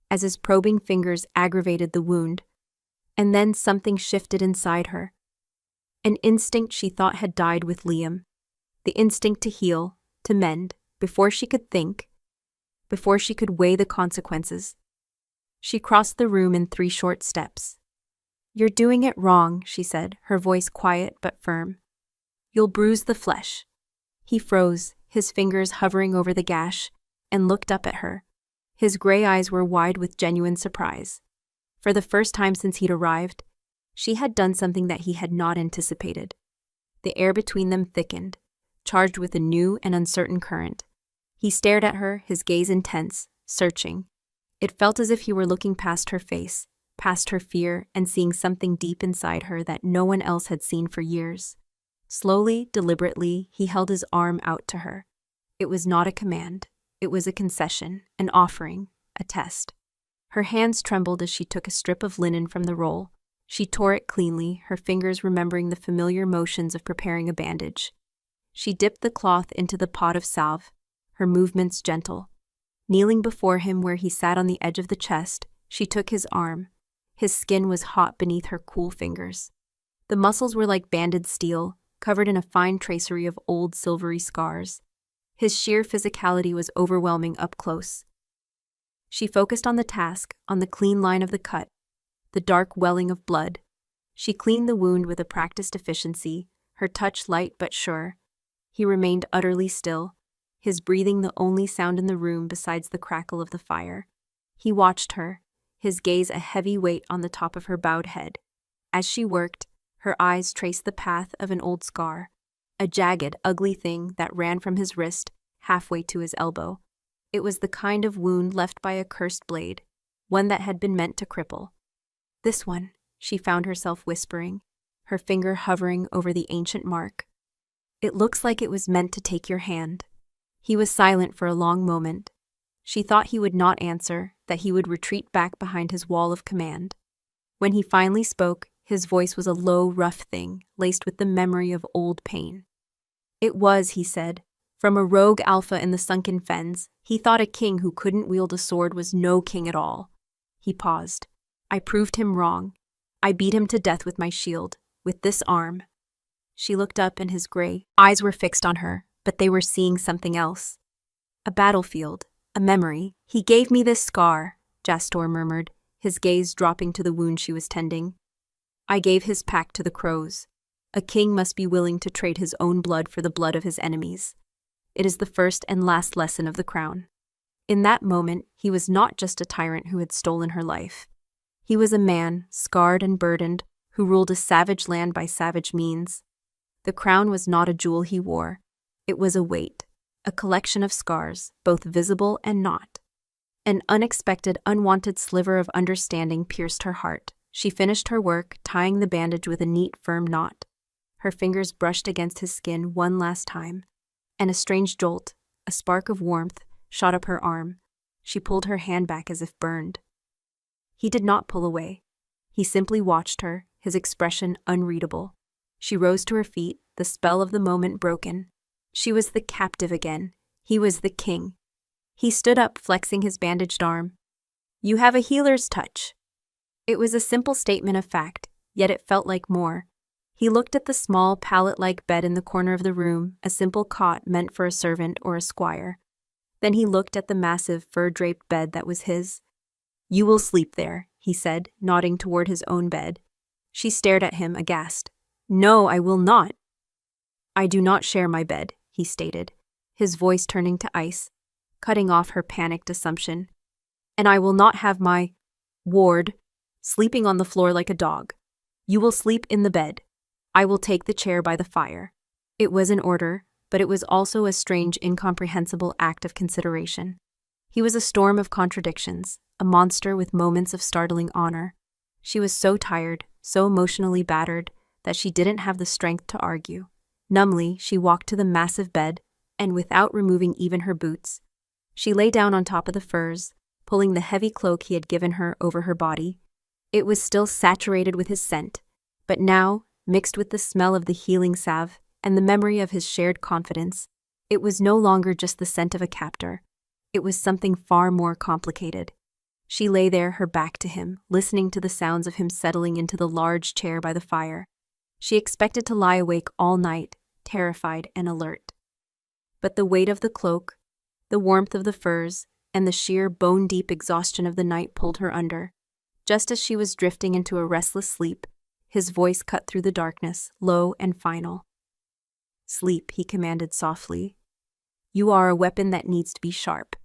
as his probing fingers aggravated the wound. And then something shifted inside her. An instinct she thought had died with Liam. The instinct to heal, to mend, before she could think, before she could weigh the consequences. She crossed the room in 3 short steps. "You're doing it wrong," she said, her voice quiet but firm. "You'll bruise the flesh." He froze, his fingers hovering over the gash, and looked up at her. His gray eyes were wide with genuine surprise. For the first time since he'd arrived, she had done something that he had not anticipated. The air between them thickened, charged with a new and uncertain current. He stared at her, his gaze intense, searching. It felt as if he were looking past her face, past her fear, and seeing something deep inside her that no one else had seen for years. Slowly, deliberately, he held his arm out to her. It was not a command. It was a concession, an offering, a test. Her hands trembled as she took a strip of linen from the roll. She tore it cleanly, her fingers remembering the familiar motions of preparing a bandage. She dipped the cloth into the pot of salve, her movements gentle. Kneeling before him where he sat on the edge of the chest, she took his arm. His skin was hot beneath her cool fingers. The muscles were like banded steel, covered in a fine tracery of old silvery scars. His sheer physicality was overwhelming up close. She focused on the task, on the clean line of the cut, the dark welling of blood. She cleaned the wound with a practiced efficiency, her touch light but sure. He remained utterly still, his breathing the only sound in the room besides the crackle of the fire. He watched her, his gaze a heavy weight on the top of her bowed head. As she worked, her eyes traced the path of an old scar, a jagged, ugly thing that ran from his wrist halfway to his elbow. It was the kind of wound left by a cursed blade, one that had been meant to cripple. "This one," she found herself whispering, her finger hovering over the ancient mark. "It looks like it was meant to take your hand." He was silent for a long moment. She thought he would not answer, that he would retreat back behind his wall of command. When he finally spoke, his voice was a low, rough thing, laced with the memory of old pain. "It was," he said, "from a rogue alpha in the sunken fens. He thought a king who couldn't wield a sword was no king at all." He paused. "I proved him wrong. I beat him to death with my shield, with this arm." She looked up and his gray eyes were fixed on her, but they were seeing something else. "A battlefield, a memory. He gave me this scar," Jastor murmured, his gaze dropping to the wound she was tending. "I gave his pack to the crows. A king must be willing to trade his own blood for the blood of his enemies. It is the first and last lesson of the crown." In that moment, he was not just a tyrant who had stolen her life. He was a man, scarred and burdened, who ruled a savage land by savage means. The crown was not a jewel he wore. It was a weight, a collection of scars, both visible and not. An unexpected, unwanted sliver of understanding pierced her heart. She finished her work, tying the bandage with a neat, firm knot. Her fingers brushed against his skin one last time, and a strange jolt, a spark of warmth, shot up her arm. She pulled her hand back as if burned. He did not pull away. He simply watched her, his expression unreadable. She rose to her feet, the spell of the moment broken. She was the captive again. He was the king. He stood up, flexing his bandaged arm. "You have a healer's touch." It was a simple statement of fact, yet it felt like more. He looked at the small, pallet-like bed in the corner of the room, a simple cot meant for a servant or a squire. Then he looked at the massive, fur-draped bed that was his. "You will sleep there," he said, nodding toward his own bed. She stared at him, aghast. "No, I will not." "I do not share my bed," he stated, his voice turning to ice, cutting off her panicked assumption. "And I will not have my ward sleeping on the floor like a dog. You will sleep in the bed. I will take the chair by the fire." It was an order, but it was also a strange, incomprehensible act of consideration. He was a storm of contradictions, a monster with moments of startling honor. She was so tired, so emotionally battered, that she didn't have the strength to argue. Numbly, she walked to the massive bed, and without removing even her boots, she lay down on top of the furs, pulling the heavy cloak he had given her over her body. It was still saturated with his scent, but now, mixed with the smell of the healing salve, and the memory of his shared confidence. It was no longer just the scent of a captor. It was something far more complicated. She lay there, her back to him, listening to the sounds of him settling into the large chair by the fire. She expected to lie awake all night, terrified and alert. But the weight of the cloak, the warmth of the furs, and the sheer bone-deep exhaustion of the night pulled her under. Just as she was drifting into a restless sleep, his voice cut through the darkness, low and final. "Sleep," he commanded softly. "You are a weapon that needs to be sharp,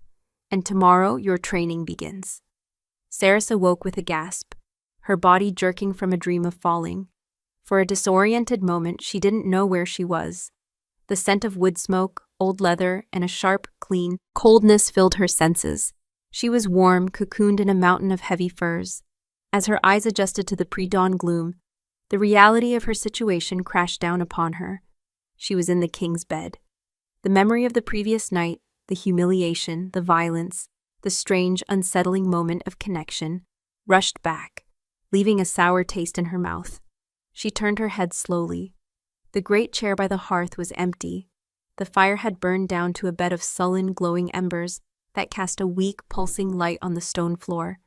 and tomorrow your training begins." Saris awoke with a gasp, her body jerking from a dream of falling. For a disoriented moment, she didn't know where she was. The scent of wood smoke, old leather, and a sharp, clean coldness filled her senses. She was warm, cocooned in a mountain of heavy furs. As her eyes adjusted to the pre-dawn gloom, the reality of her situation crashed down upon her. She was in the king's bed. The memory of the previous night, the humiliation, the violence, the strange, unsettling moment of connection, rushed back, leaving a sour taste in her mouth. She turned her head slowly. The great chair by the hearth was empty. The fire had burned down to a bed of sullen, glowing embers that cast a weak, pulsing light on the stone floor.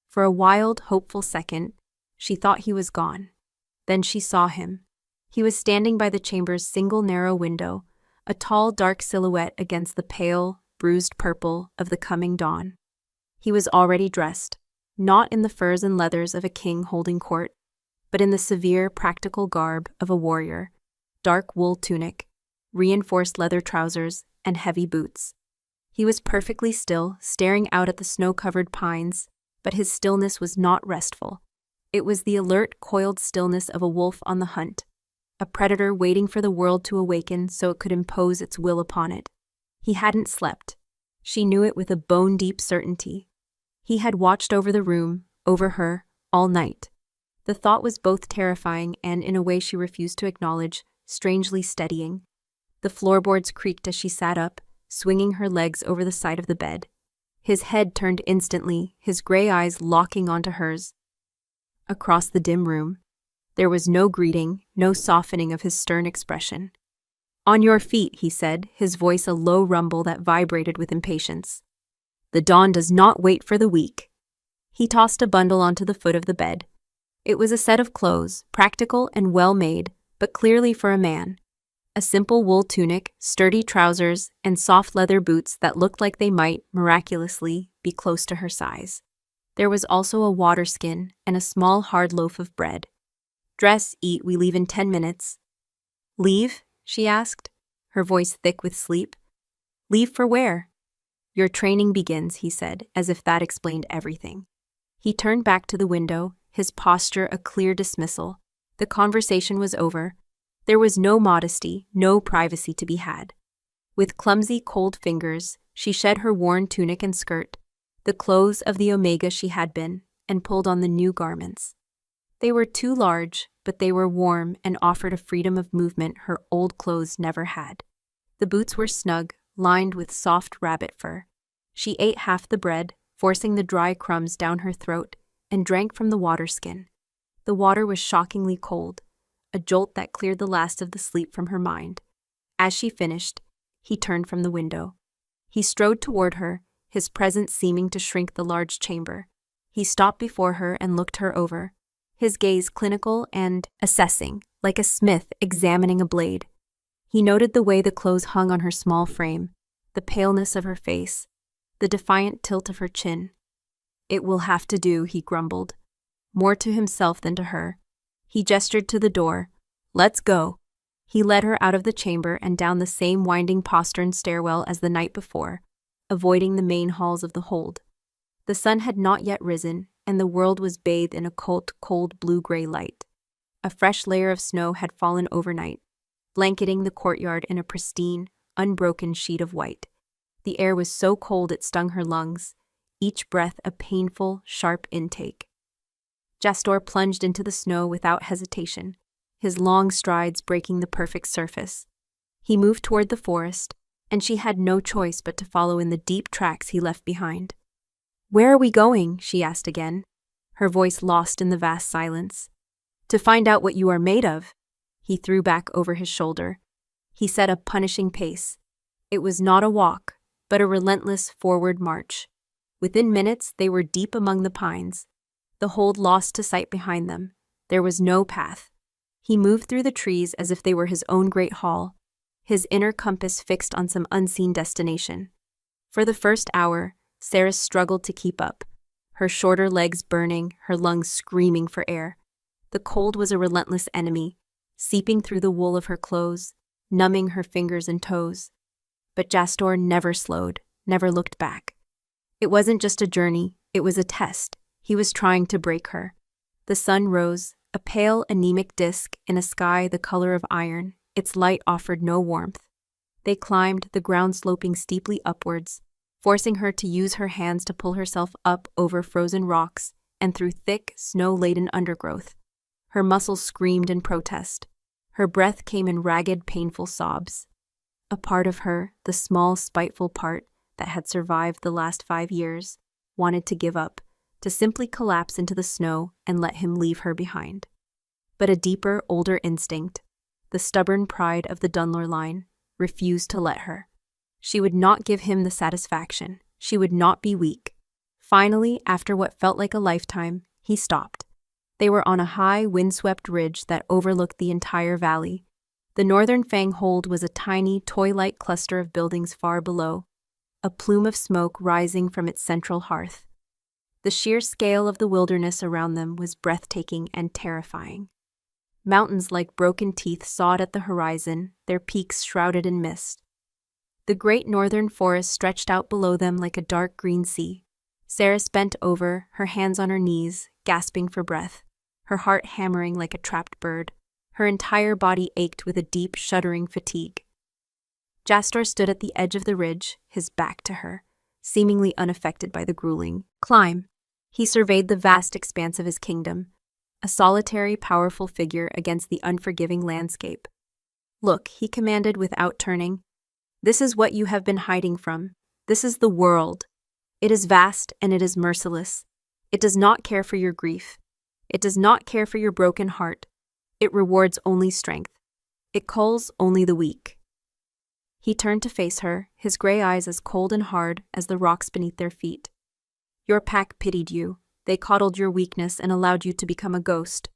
For a wild, hopeful second, she thought he was gone. Then she saw him. He was standing by the chamber's single narrow window, a tall, dark silhouette against the pale, bruised purple of the coming dawn. He was already dressed, not in the furs and leathers of a king holding court, but in the severe, practical garb of a warrior: dark wool tunic, reinforced leather trousers, and heavy boots. He was perfectly still, staring out at the snow-covered pines, but his stillness was not restful. It was the alert, coiled stillness of a wolf on the hunt, a predator waiting for the world to awaken so it could impose its will upon it. He hadn't slept. She knew it with a bone-deep certainty. He had watched over the room, over her, all night. The thought was both terrifying and, in a way she refused to acknowledge, strangely steadying. The floorboards creaked as she sat up, swinging her legs over the side of the bed. His head turned instantly, his gray eyes locking onto hers. Across the dim room, there was no greeting, no softening of his stern expression. "On your feet," he said, his voice a low rumble that vibrated with impatience. "The dawn does not wait for the weak." He tossed a bundle onto the foot of the bed. It was a set of clothes, practical and well-made, but clearly for a man. A simple wool tunic, sturdy trousers, and soft leather boots that looked like they might, miraculously, be close to her size. There was also a water skin and a small hard loaf of bread. "Dress, eat, we leave in 10 minutes. "Leave?" she asked, her voice thick with sleep. "Leave for where?" "Your training begins," he said, as if that explained everything. He turned back to the window, his posture a clear dismissal. The conversation was over. There was no modesty, no privacy to be had. With clumsy, cold fingers, she shed her worn tunic and skirt, the clothes of the Omega she had been, and pulled on the new garments. They were too large, but they were warm and offered a freedom of movement her old clothes never had. The boots were snug, lined with soft rabbit fur. She ate half the bread, forcing the dry crumbs down her throat, and drank from the water skin. The water was shockingly cold, a jolt that cleared the last of the sleep from her mind. As she finished, he turned from the window. He strode toward her, his presence seeming to shrink the large chamber. He stopped before her and looked her over, his gaze clinical and assessing, like a smith examining a blade. He noted the way the clothes hung on her small frame, the paleness of her face, the defiant tilt of her chin. "It will have to do," he grumbled, more to himself than to her. He gestured to the door. "Let's go." He led her out of the chamber and down the same winding postern stairwell as the night before, avoiding the main halls of the hold. The sun had not yet risen, and the world was bathed in a cold blue-gray light. A fresh layer of snow had fallen overnight, blanketing the courtyard in a pristine, unbroken sheet of white. The air was so cold it stung her lungs, each breath a painful, sharp intake. Jastor plunged into the snow without hesitation, his long strides breaking the perfect surface. He moved toward the forest, and she had no choice but to follow in the deep tracks he left behind. "Where are we going?" she asked again, her voice lost in the vast silence. "To find out what you are made of." He threw back over his shoulder, He set a punishing pace. It was not a walk, but a relentless forward march. Within minutes, they were deep among the pines, the hold lost to sight behind them. There was no path. He moved through the trees as if they were his own great hall, his inner compass fixed on some unseen destination. For the first hour, Sarah struggled to keep up, her shorter legs burning, her lungs screaming for air. The cold was a relentless enemy, seeping through the wool of her clothes, numbing her fingers and toes. But Jastor never slowed, never looked back. It wasn't just a journey, it was a test. He was trying to break her. The sun rose, a pale, anemic disk in a sky the color of iron. Its light offered no warmth. They climbed, the ground sloping steeply upwards, forcing her to use her hands to pull herself up over frozen rocks and through thick, snow-laden undergrowth. Her muscles screamed in protest. Her breath came in ragged, painful sobs. A part of her, the small, spiteful part that had survived the last 5 years, wanted to give up, to simply collapse into the snow and let him leave her behind. But a deeper, older instinct, the stubborn pride of the Dunlor line, refused to let her. She would not give him the satisfaction. She would not be weak. Finally, after what felt like a lifetime, he stopped. They were on a high, windswept ridge that overlooked the entire valley. The Northern Fang hold was a tiny, toy-like cluster of buildings far below, a plume of smoke rising from its central hearth. The sheer scale of the wilderness around them was breathtaking and terrifying. Mountains like broken teeth sawed at the horizon, their peaks shrouded in mist. The great northern forest stretched out below them like a dark green sea. Sarah bent over, her hands on her knees, gasping for breath, her heart hammering like a trapped bird. Her entire body ached with a deep, shuddering fatigue. Jastor stood at the edge of the ridge, his back to her, seemingly unaffected by the grueling climb. He surveyed the vast expanse of his kingdom, a solitary, powerful figure against the unforgiving landscape. "Look," he commanded without turning. "This is what you have been hiding from. This is the world. It is vast and it is merciless. It does not care for your grief. It does not care for your broken heart. It rewards only strength. It culls only the weak." He turned to face her, his gray eyes as cold and hard as the rocks beneath their feet. "Your pack pitied you. They coddled your weakness and allowed you to become a ghost.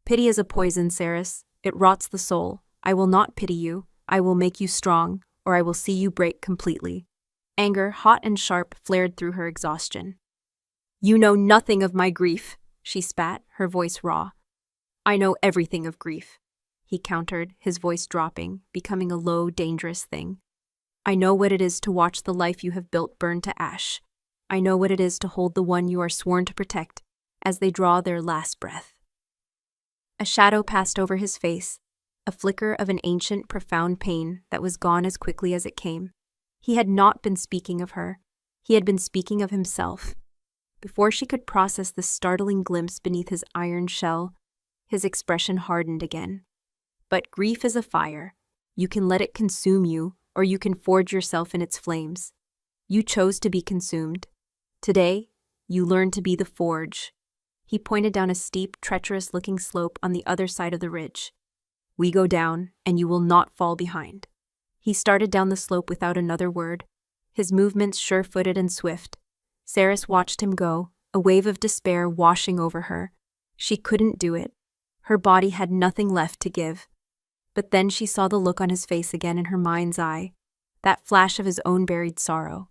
Pity is a poison, Saris. It rots the soul. I will not pity you. I will make you strong, or I will see you break completely." Anger, hot and sharp, flared through her exhaustion. "You know nothing of my grief," she spat, her voice raw. "I know everything of grief," he countered, his voice dropping, becoming a low, dangerous thing. "I know what it is to watch the life you have built burn to ash. I know what it is to hold the one you are sworn to protect as they draw their last breath." A shadow passed over his face, a flicker of an ancient, profound pain that was gone as quickly as it came. He had not been speaking of her. He had been speaking of himself. Before she could process this startling glimpse beneath his iron shell, his expression hardened again. But grief is a fire. You can let it consume you, or you can forge yourself in its flames. You chose to be consumed. Today, you learn to be the forge. He pointed down a steep, treacherous-looking slope on the other side of the ridge. "We go down, and you will not fall behind." He started down the slope without another word, his movements sure-footed and swift. Saris watched him go, a wave of despair washing over her. She couldn't do it. Her body had nothing left to give. But then she saw the look on his face again in her mind's eye, that flash of his own buried sorrow.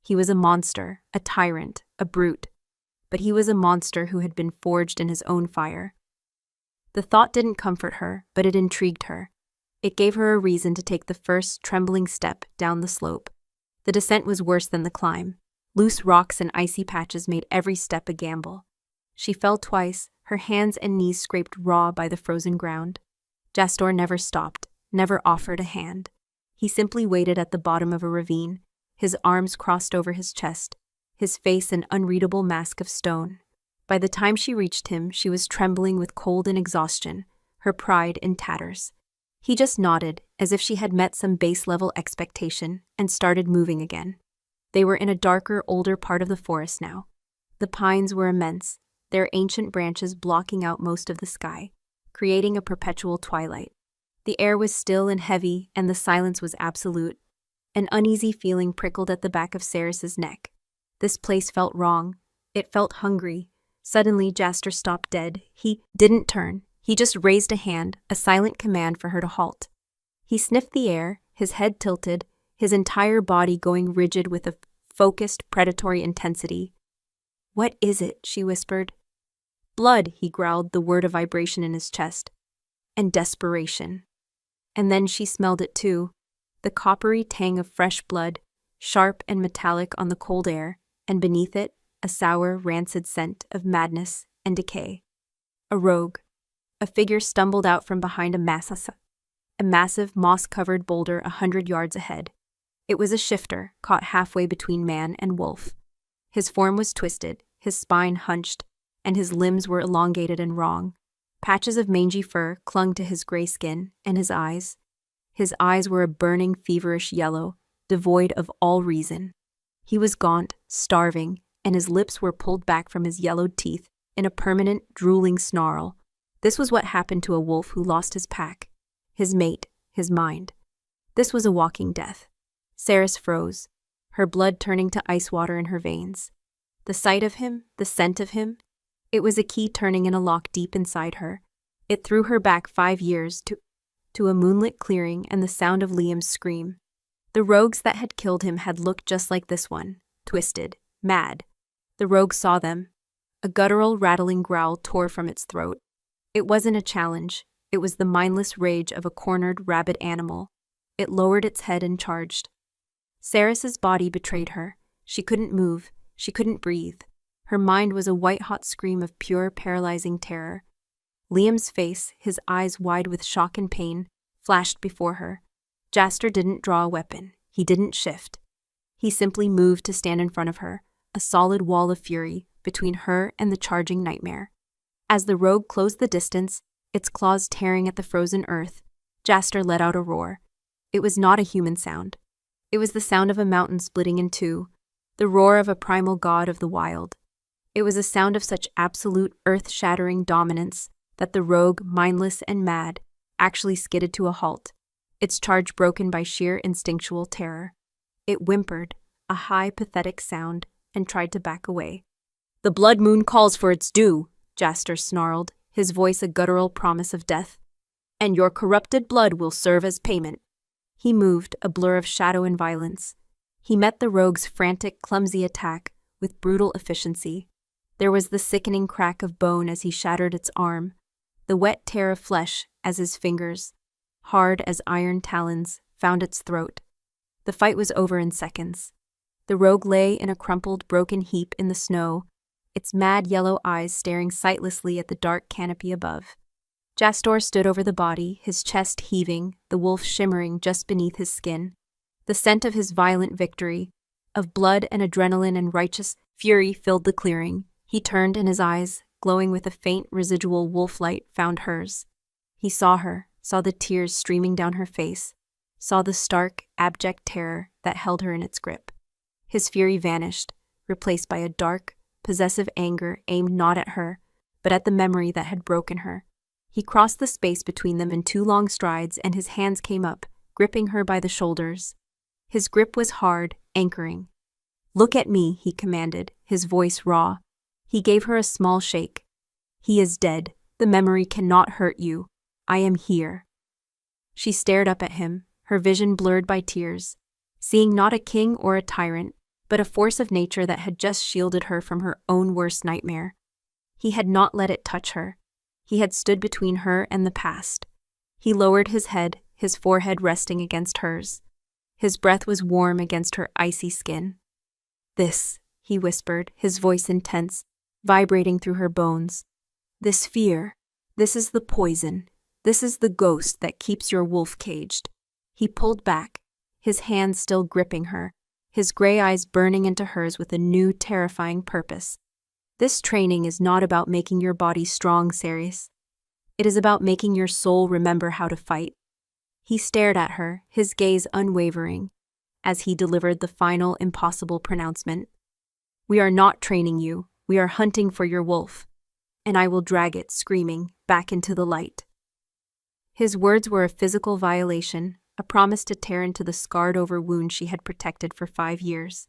He was a monster, a tyrant, a brute. But he was a monster who had been forged in his own fire. The thought didn't comfort her, but it intrigued her. It gave her a reason to take the first trembling step down the slope. The descent was worse than the climb. Loose rocks and icy patches made every step a gamble. She fell twice, her hands and knees scraped raw by the frozen ground. Jastor never stopped, never offered a hand. He simply waited at the bottom of a ravine, his arms crossed over his chest, his face an unreadable mask of stone. By the time she reached him, she was trembling with cold and exhaustion, her pride in tatters. He just nodded, as if she had met some base-level expectation, and started moving again. They were in a darker, older part of the forest now. The pines were immense, their ancient branches blocking out most of the sky, creating a perpetual twilight. The air was still and heavy, and the silence was absolute. An uneasy feeling prickled at the back of Saris's neck. This place felt wrong. It felt hungry. Suddenly, Jasper stopped dead. He didn't turn. He just raised a hand, a silent command for her to halt. He sniffed the air, his head tilted, his entire body going rigid with a focused, predatory intensity. "What is it?" she whispered. "Blood," he growled, the word a vibration in his chest. "And desperation." And then she smelled it too, the coppery tang of fresh blood, sharp and metallic on the cold air, and beneath it, a sour, rancid scent of madness and decay. A rogue. A figure stumbled out from behind a massive, moss-covered boulder 100 yards ahead. It was a shifter, caught halfway between man and wolf. His form was twisted, his spine hunched, and his limbs were elongated and wrong. Patches of mangy fur clung to his gray skin, and his eyes were a burning, feverish yellow, devoid of all reason. He was gaunt, starving, and his lips were pulled back from his yellowed teeth in a permanent, drooling snarl. This was what happened to a wolf who lost his pack, his mate, his mind. This was a walking death. Saris froze, her blood turning to ice water in her veins. The sight of him, the scent of him, it was a key turning in a lock deep inside her. It threw her back 5 years to a moonlit clearing and the sound of Liam's scream. The rogues that had killed him had looked just like this one, twisted, mad. The rogue saw them. A guttural, rattling growl tore from its throat. It wasn't a challenge. It was the mindless rage of a cornered, rabid animal. It lowered its head and charged. Saris's body betrayed her. She couldn't move. She couldn't breathe. Her mind was a white-hot scream of pure, paralyzing terror. Liam's face, his eyes wide with shock and pain, flashed before her. Jasper didn't draw a weapon. He didn't shift. He simply moved to stand in front of her, a solid wall of fury between her and the charging nightmare. As the rogue closed the distance, its claws tearing at the frozen earth, Jasper let out a roar. It was not a human sound. It was the sound of a mountain splitting in two, the roar of a primal god of the wild. It was a sound of such absolute, earth-shattering dominance that the rogue, mindless and mad, actually skidded to a halt, its charge broken by sheer instinctual terror. It whimpered, a high, pathetic sound, and tried to back away. "The blood moon calls for its due," Jasper snarled, his voice a guttural promise of death. "And your corrupted blood will serve as payment." He moved, a blur of shadow and violence. He met the rogue's frantic, clumsy attack with brutal efficiency. There was the sickening crack of bone as he shattered its arm, the wet tear of flesh as his fingers, hard as iron talons, found its throat. The fight was over in seconds. The rogue lay in a crumpled, broken heap in the snow, its mad yellow eyes staring sightlessly at the dark canopy above. Jasper stood over the body, his chest heaving, the wolf shimmering just beneath his skin. The scent of his violent victory, of blood and adrenaline and righteous fury, filled the clearing. He turned, and his eyes, glowing with a faint residual wolf light, found hers. He saw her, saw the tears streaming down her face, saw the stark, abject terror that held her in its grip. His fury vanished, replaced by a dark, possessive anger aimed not at her, but at the memory that had broken her. He crossed the space between them in 2 long strides, and his hands came up, gripping her by the shoulders. His grip was hard, anchoring. "Look at me," he commanded, his voice raw. He gave her a small shake. "He is dead. The memory cannot hurt you. I am here." She stared up at him, her vision blurred by tears, seeing not a king or a tyrant, but a force of nature that had just shielded her from her own worst nightmare. He had not let it touch her. He had stood between her and the past. He lowered his head, his forehead resting against hers. His breath was warm against her icy skin. "This," he whispered, his voice intense, vibrating through her bones. "This fear, this is the poison. This is the ghost that keeps your wolf caged." He pulled back, his hands still gripping her, his gray eyes burning into hers with a new, terrifying purpose. "This training is not about making your body strong, Saris. It is about making your soul remember how to fight." He stared at her, his gaze unwavering, as he delivered the final, impossible pronouncement. "We are not training you. We are hunting for your wolf, and I will drag it, screaming, back into the light." His words were a physical violation, a promise to tear into the scarred-over wound she had protected for 5 years.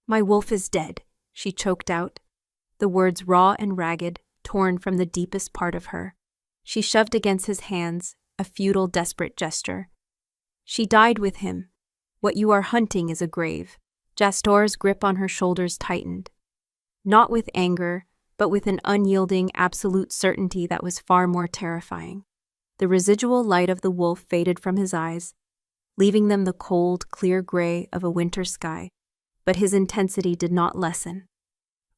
"My wolf is dead," she choked out, the words raw and ragged, torn from the deepest part of her. She shoved against his hands, a futile, desperate gesture. "She died with him. What you are hunting is a grave." Jastor's grip on her shoulders tightened. Not with anger, but with an unyielding, absolute certainty that was far more terrifying. The residual light of the wolf faded from his eyes, leaving them the cold, clear gray of a winter sky, but his intensity did not lessen.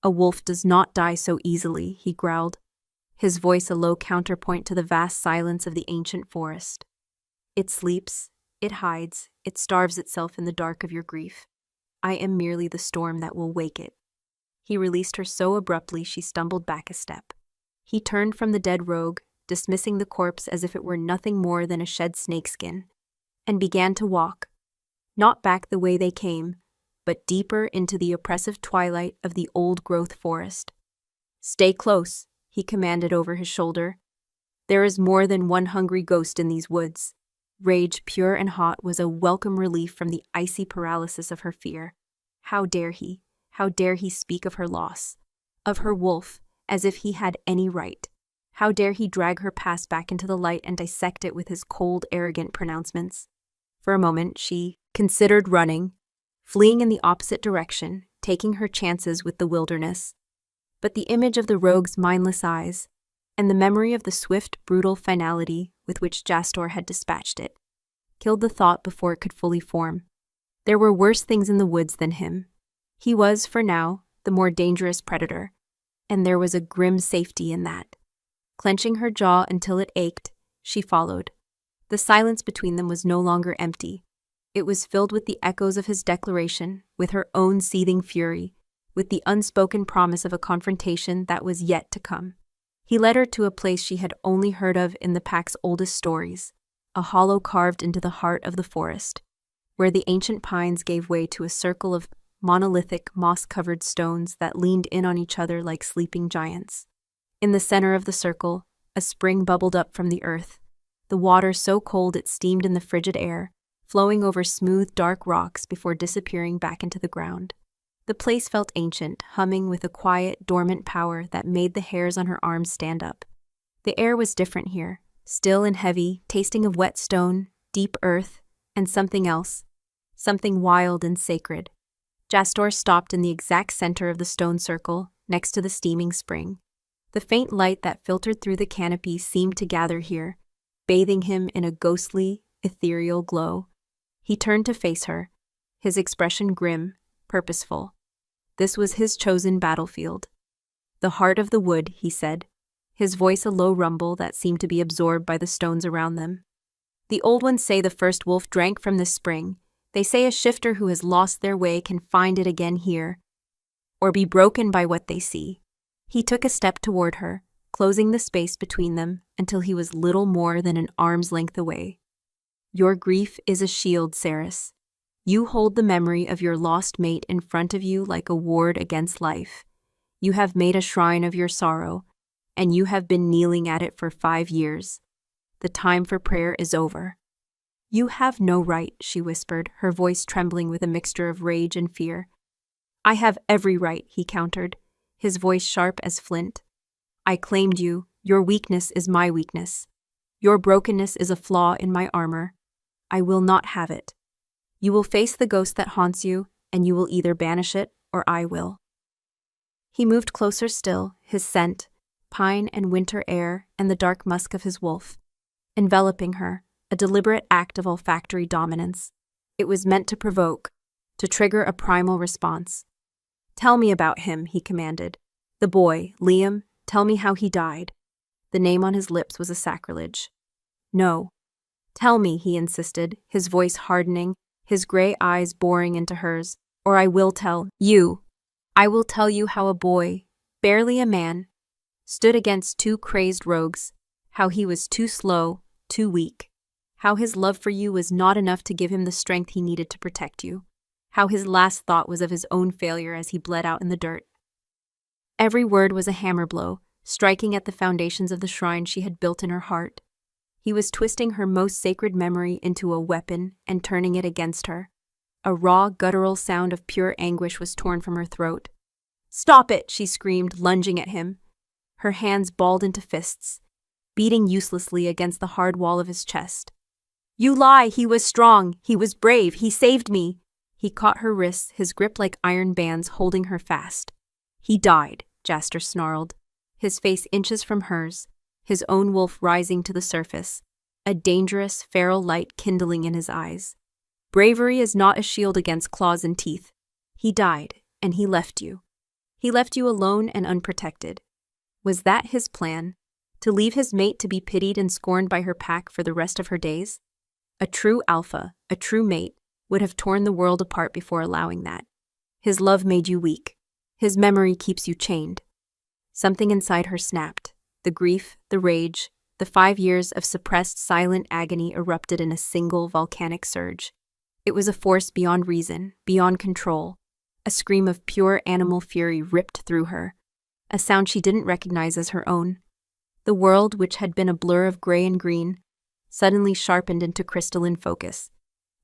"A wolf does not die so easily," he growled, his voice a low counterpoint to the vast silence of the ancient forest. "It sleeps, it hides, it starves itself in the dark of your grief. I am merely the storm that will wake it." He released her so abruptly she stumbled back a step. He turned from the dead rogue, dismissing the corpse as if it were nothing more than a shed snakeskin, and began to walk, not back the way they came, but deeper into the oppressive twilight of the old-growth forest. "Stay close," he commanded over his shoulder. "There is more than one hungry ghost in these woods." Rage, pure and hot, was a welcome relief from the icy paralysis of her fear. How dare he? How dare he speak of her loss, of her wolf, as if he had any right? How dare he drag her past back into the light and dissect it with his cold, arrogant pronouncements? For a moment, she considered running, fleeing in the opposite direction, taking her chances with the wilderness. But the image of the rogue's mindless eyes, and the memory of the swift, brutal finality with which Jastor had dispatched it, killed the thought before it could fully form. There were worse things in the woods than him. He was, for now, the more dangerous predator, and there was a grim safety in that. Clenching her jaw until it ached, she followed. The silence between them was no longer empty. It was filled with the echoes of his declaration, with her own seething fury, with the unspoken promise of a confrontation that was yet to come. He led her to a place she had only heard of in the pack's oldest stories, a hollow carved into the heart of the forest, where the ancient pines gave way to a circle of monolithic, moss-covered stones that leaned in on each other like sleeping giants. In the center of the circle, a spring bubbled up from the earth, the water so cold it steamed in the frigid air, flowing over smooth, dark rocks before disappearing back into the ground. The place felt ancient, humming with a quiet, dormant power that made the hairs on her arms stand up. The air was different here, still and heavy, tasting of wet stone, deep earth, and something else, something wild and sacred. Jastor stopped in the exact center of the stone circle, next to the steaming spring. The faint light that filtered through the canopy seemed to gather here, bathing him in a ghostly, ethereal glow. He turned to face her, his expression grim, purposeful. This was his chosen battlefield. "The heart of the wood," he said, his voice a low rumble that seemed to be absorbed by the stones around them. "The old ones say the first wolf drank from this spring. They say a shifter who has lost their way can find it again here, or be broken by what they see." He took a step toward her, closing the space between them until he was little more than an arm's length away. "Your grief is a shield, Saris. You hold the memory of your lost mate in front of you like a ward against life. You have made a shrine of your sorrow, and you have been kneeling at it for 5 years. The time for prayer is over." "You have no right," she whispered, her voice trembling with a mixture of rage and fear. "I have every right," he countered, his voice sharp as flint. "I claimed you. Your weakness is my weakness. Your brokenness is a flaw in my armor. I will not have it. You will face the ghost that haunts you, and you will either banish it or I will." He moved closer still, his scent, pine and winter air, and the dark musk of his wolf, enveloping her, a deliberate act of olfactory dominance. It was meant to provoke, to trigger a primal response. "Tell me about him," he commanded. "The boy, Liam, tell me how he died." The name on his lips was a sacrilege. "No. Tell me," he insisted, his voice hardening, his gray eyes boring into hers, "or I will tell you. I will tell you how a boy, barely a man, stood against 2 crazed rogues, how he was too slow, too weak, how his love for you was not enough to give him the strength he needed to protect you, how his last thought was of his own failure as he bled out in the dirt." Every word was a hammer blow, striking at the foundations of the shrine she had built in her heart. He was twisting her most sacred memory into a weapon and turning it against her. A raw, guttural sound of pure anguish was torn from her throat. "Stop it!" she screamed, lunging at him. Her hands balled into fists, beating uselessly against the hard wall of his chest. "You lie! He was strong! He was brave! He saved me!" He caught her wrists, his grip like iron bands holding her fast. "He died," Jaster snarled, his face inches from hers, his own wolf rising to the surface, a dangerous, feral light kindling in his eyes. "Bravery is not a shield against claws and teeth. He died, and he left you. He left you alone and unprotected." Was that his plan? To leave his mate to be pitied and scorned by her pack for the rest of her days? A true alpha, a true mate, would have torn the world apart before allowing that. His love made you weak. His memory keeps you chained. Something inside her snapped. The grief, the rage, the 5 years of suppressed silent agony erupted in a single volcanic surge. It was a force beyond reason, beyond control. A scream of pure animal fury ripped through her, a sound she didn't recognize as her own. The world, which had been a blur of gray and green, suddenly sharpened into crystalline focus.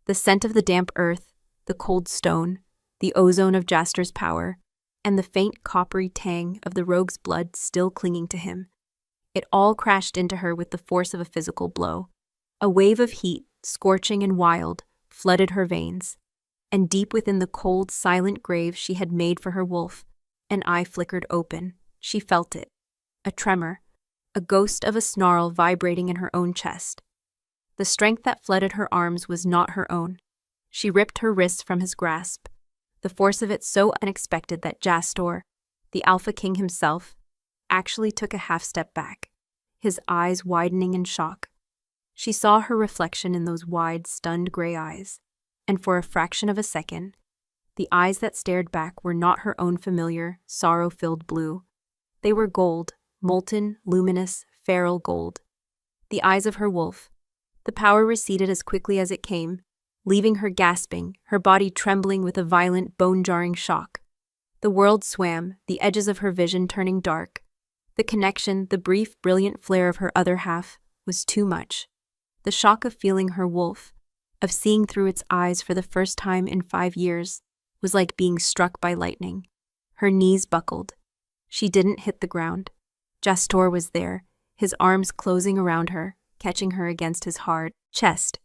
The scent of the damp earth, the cold stone, the ozone of Jaster's power, and the faint coppery tang of the rogue's blood still clinging to him. It all crashed into her with the force of a physical blow. A wave of heat, scorching and wild, flooded her veins. And deep within the cold, silent grave she had made for her wolf, an eye flickered open. She felt it. A tremor, a ghost of a snarl vibrating in her own chest. The strength that flooded her arms was not her own. She ripped her wrists from his grasp, the force of it so unexpected that Jastor, the Alpha King himself, actually took a half-step back, his eyes widening in shock. She saw her reflection in those wide, stunned gray eyes, and for a fraction of a second, the eyes that stared back were not her own familiar, sorrow-filled blue. They were gold, molten, luminous, feral gold. The eyes of her wolf. The power receded as quickly as it came, leaving her gasping, her body trembling with a violent, bone-jarring shock. The world swam, the edges of her vision turning dark. The connection, the brief, brilliant flare of her other half, was too much. The shock of feeling her wolf, of seeing through its eyes for the first time in 5 years, was like being struck by lightning. Her knees buckled. She didn't hit the ground. Jastor was there, his arms closing around her, catching her against his hard chest.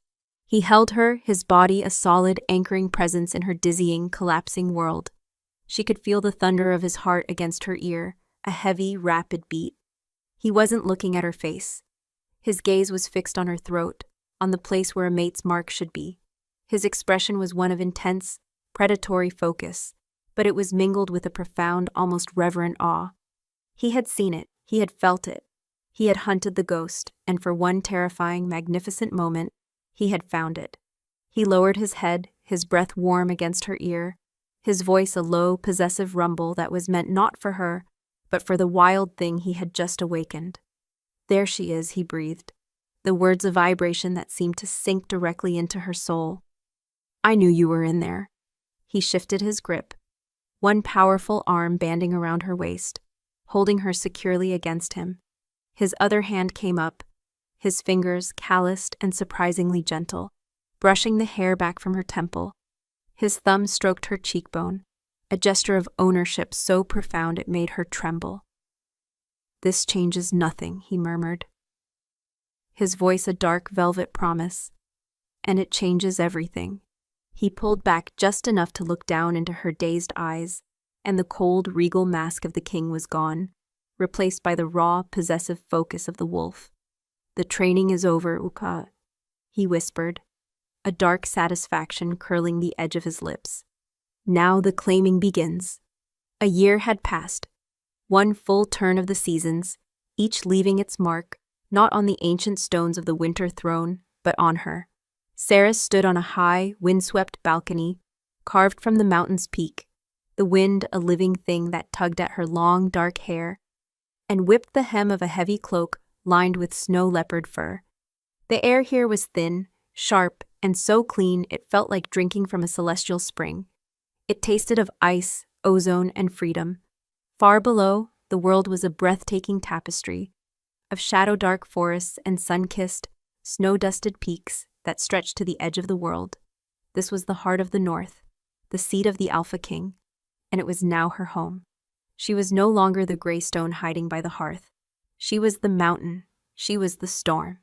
He held her, his body a solid, anchoring presence in her dizzying, collapsing world. She could feel the thunder of his heart against her ear, a heavy, rapid beat. He wasn't looking at her face. His gaze was fixed on her throat, on the place where a mate's mark should be. His expression was one of intense, predatory focus, but it was mingled with a profound, almost reverent awe. He had seen it, he had felt it. He had hunted the ghost, and for one terrifying, magnificent moment, he had found it. He lowered his head, his breath warm against her ear, his voice a low, possessive rumble that was meant not for her, but for the wild thing he had just awakened. "There she is," he breathed, the words a vibration that seemed to sink directly into her soul. "I knew you were in there." He shifted his grip, one powerful arm banding around her waist, holding her securely against him. His other hand came up, his fingers calloused and surprisingly gentle, brushing the hair back from her temple. His thumb stroked her cheekbone, a gesture of ownership so profound it made her tremble. "This changes nothing," he murmured, his voice a dark velvet promise. "And it changes everything." He pulled back just enough to look down into her dazed eyes, and the cold, regal mask of the king was gone, replaced by the raw, possessive focus of the wolf. "The training is over, Uka," he whispered, a dark satisfaction curling the edge of his lips. "Now the claiming begins." A year had passed, one full turn of the seasons, each leaving its mark, not on the ancient stones of the winter throne, but on her. Saris stood on a high, windswept balcony, carved from the mountain's peak, the wind a living thing that tugged at her long, dark hair, and whipped the hem of a heavy cloak lined with snow leopard fur. The air here was thin, sharp, and so clean it felt like drinking from a celestial spring. It tasted of ice, ozone, and freedom. Far below, the world was a breathtaking tapestry, of shadow-dark forests and sun-kissed, snow-dusted peaks that stretched to the edge of the world. This was the heart of the North, the seat of the Alpha King, and it was now her home. She was no longer the gray stone hiding by the hearth. She was the mountain. She was the storm.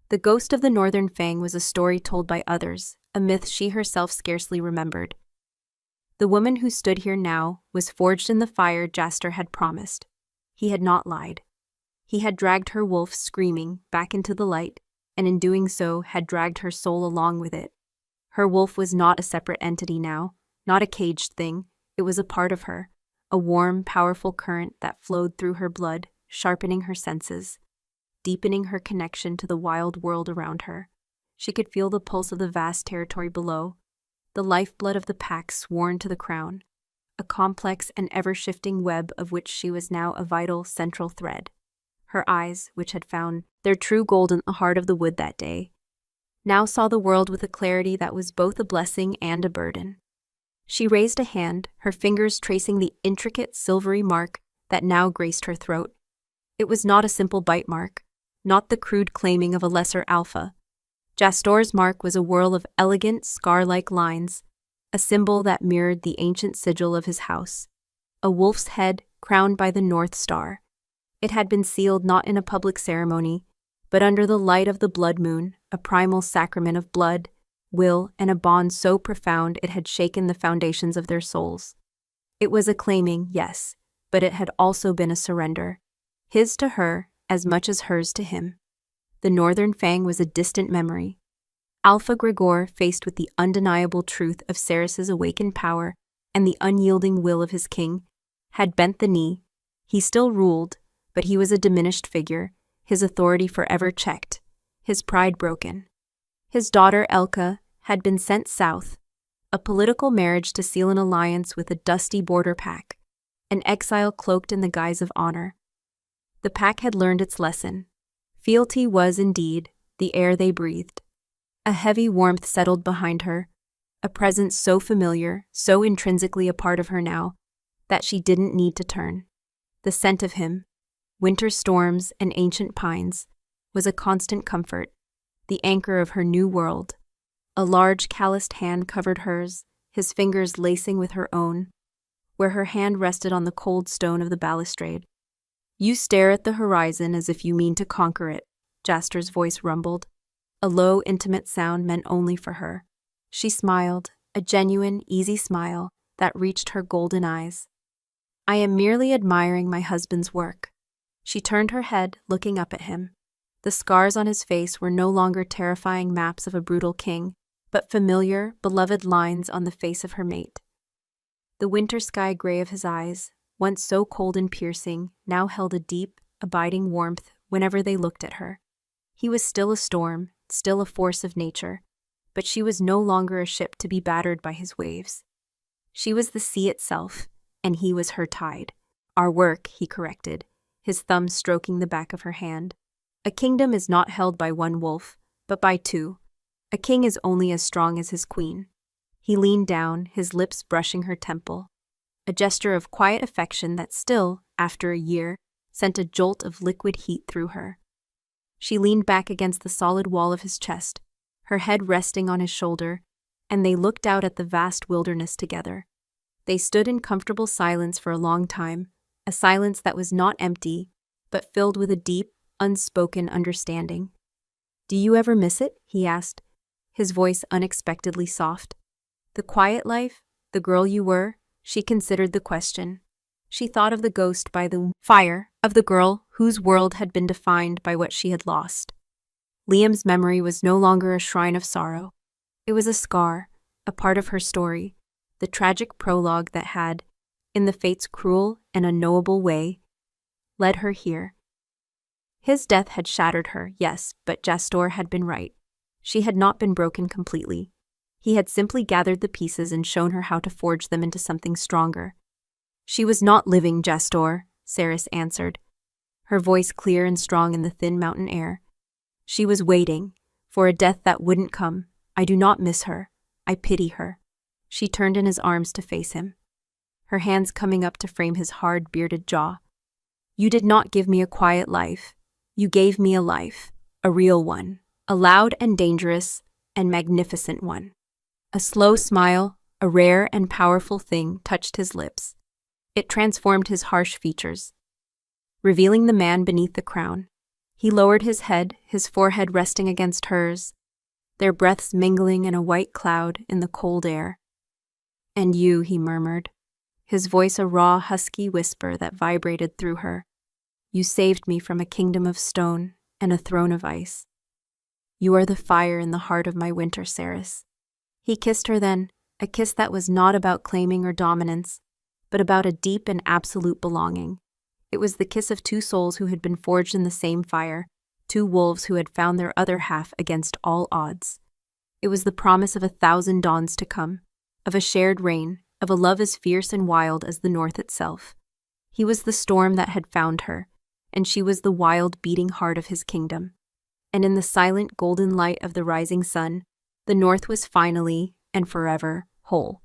The ghost of the Northern Fang was a story told by others, a myth she herself scarcely remembered. The woman who stood here now was forged in the fire Jastor had promised. He had not lied. He had dragged her wolf screaming back into the light, and in doing so had dragged her soul along with it. Her wolf was not a separate entity now, not a caged thing. It was a part of her, a warm, powerful current that flowed through her blood, sharpening her senses, deepening her connection to the wild world around her. She could feel the pulse of the vast territory below, the lifeblood of the pack sworn to the crown, a complex and ever-shifting web of which she was now a vital central thread. Her eyes, which had found their true gold in the heart of the wood that day, now saw the world with a clarity that was both a blessing and a burden. She raised a hand, her fingers tracing the intricate silvery mark that now graced her throat. It was not a simple bite mark, not the crude claiming of a lesser alpha. Jastor's mark was a whirl of elegant, scar-like lines, a symbol that mirrored the ancient sigil of his house, a wolf's head crowned by the North Star. It had been sealed not in a public ceremony, but under the light of the blood moon, a primal sacrament of blood, will, and a bond so profound it had shaken the foundations of their souls. It was a claiming, yes, but it had also been a surrender, his to her as much as hers to him. The Northern Fang was a distant memory. Alpha Gregor, faced with the undeniable truth of Ceres's awakened power and the unyielding will of his king, had bent the knee. He still ruled, but he was a diminished figure, his authority forever checked, his pride broken. His daughter Elka had been sent south, a political marriage to seal an alliance with a dusty border pack, an exile cloaked in the guise of honor. The pack had learned its lesson. Fealty was, indeed, the air they breathed. A heavy warmth settled behind her, a presence so familiar, so intrinsically a part of her now, that she didn't need to turn. The scent of him, winter storms and ancient pines, was a constant comfort, the anchor of her new world. A large calloused hand covered hers, his fingers lacing with her own, where her hand rested on the cold stone of the balustrade. "You stare at the horizon as if you mean to conquer it," Jastor's voice rumbled, a low, intimate sound meant only for her. She smiled, a genuine, easy smile that reached her golden eyes. "I am merely admiring my husband's work." She turned her head, looking up at him. The scars on his face were no longer terrifying maps of a brutal king, but familiar, beloved lines on the face of her mate. The winter sky gray of his eyes, once so cold and piercing, now held a deep, abiding warmth whenever they looked at her. He was still a storm, still a force of nature, but she was no longer a ship to be battered by his waves. She was the sea itself, and he was her tide. "Our work," he corrected, his thumb stroking the back of her hand. "A kingdom is not held by one wolf, but by two. A king is only as strong as his queen." He leaned down, his lips brushing her temple, a gesture of quiet affection that still, after a year, sent a jolt of liquid heat through her. She leaned back against the solid wall of his chest, her head resting on his shoulder, and they looked out at the vast wilderness together. They stood in comfortable silence for a long time, a silence that was not empty, but filled with a deep, unspoken understanding. "Do you ever miss it?" he asked, his voice unexpectedly soft. "The quiet life, the girl you were?" She considered the question. She thought of the ghost by the fire, of the girl whose world had been defined by what she had lost. Liam's memory was no longer a shrine of sorrow. It was a scar, a part of her story, the tragic prologue that had, in the fate's cruel and unknowable way, led her here. His death had shattered her, yes, but Jastor had been right. She had not been broken completely. He had simply gathered the pieces and shown her how to forge them into something stronger. "She was not living, Jastor," Ceres answered, her voice clear and strong in the thin mountain air. "She was waiting for a death that wouldn't come. I do not miss her. I pity her." She turned in his arms to face him, her hands coming up to frame his hard, bearded jaw. "You did not give me a quiet life. You gave me a life, a real one, a loud and dangerous and magnificent one. A slow smile, a rare and powerful thing, touched his lips. It transformed his harsh features, revealing the man beneath the crown. He lowered his head, his forehead resting against hers, their breaths mingling in a white cloud in the cold air. "And you," he murmured, his voice a raw, husky whisper that vibrated through her. "You saved me from a kingdom of stone and a throne of ice. You are the fire in the heart of my winter, Ceres." He kissed her then, a kiss that was not about claiming or dominance, but about a deep and absolute belonging. It was the kiss of two souls who had been forged in the same fire, two wolves who had found their other half against all odds. It was the promise of 1,000 dawns to come, of a shared reign, of a love as fierce and wild as the north itself. He was the storm that had found her, and she was the wild, beating heart of his kingdom. And in the silent, golden light of the rising sun, the north was finally and forever whole.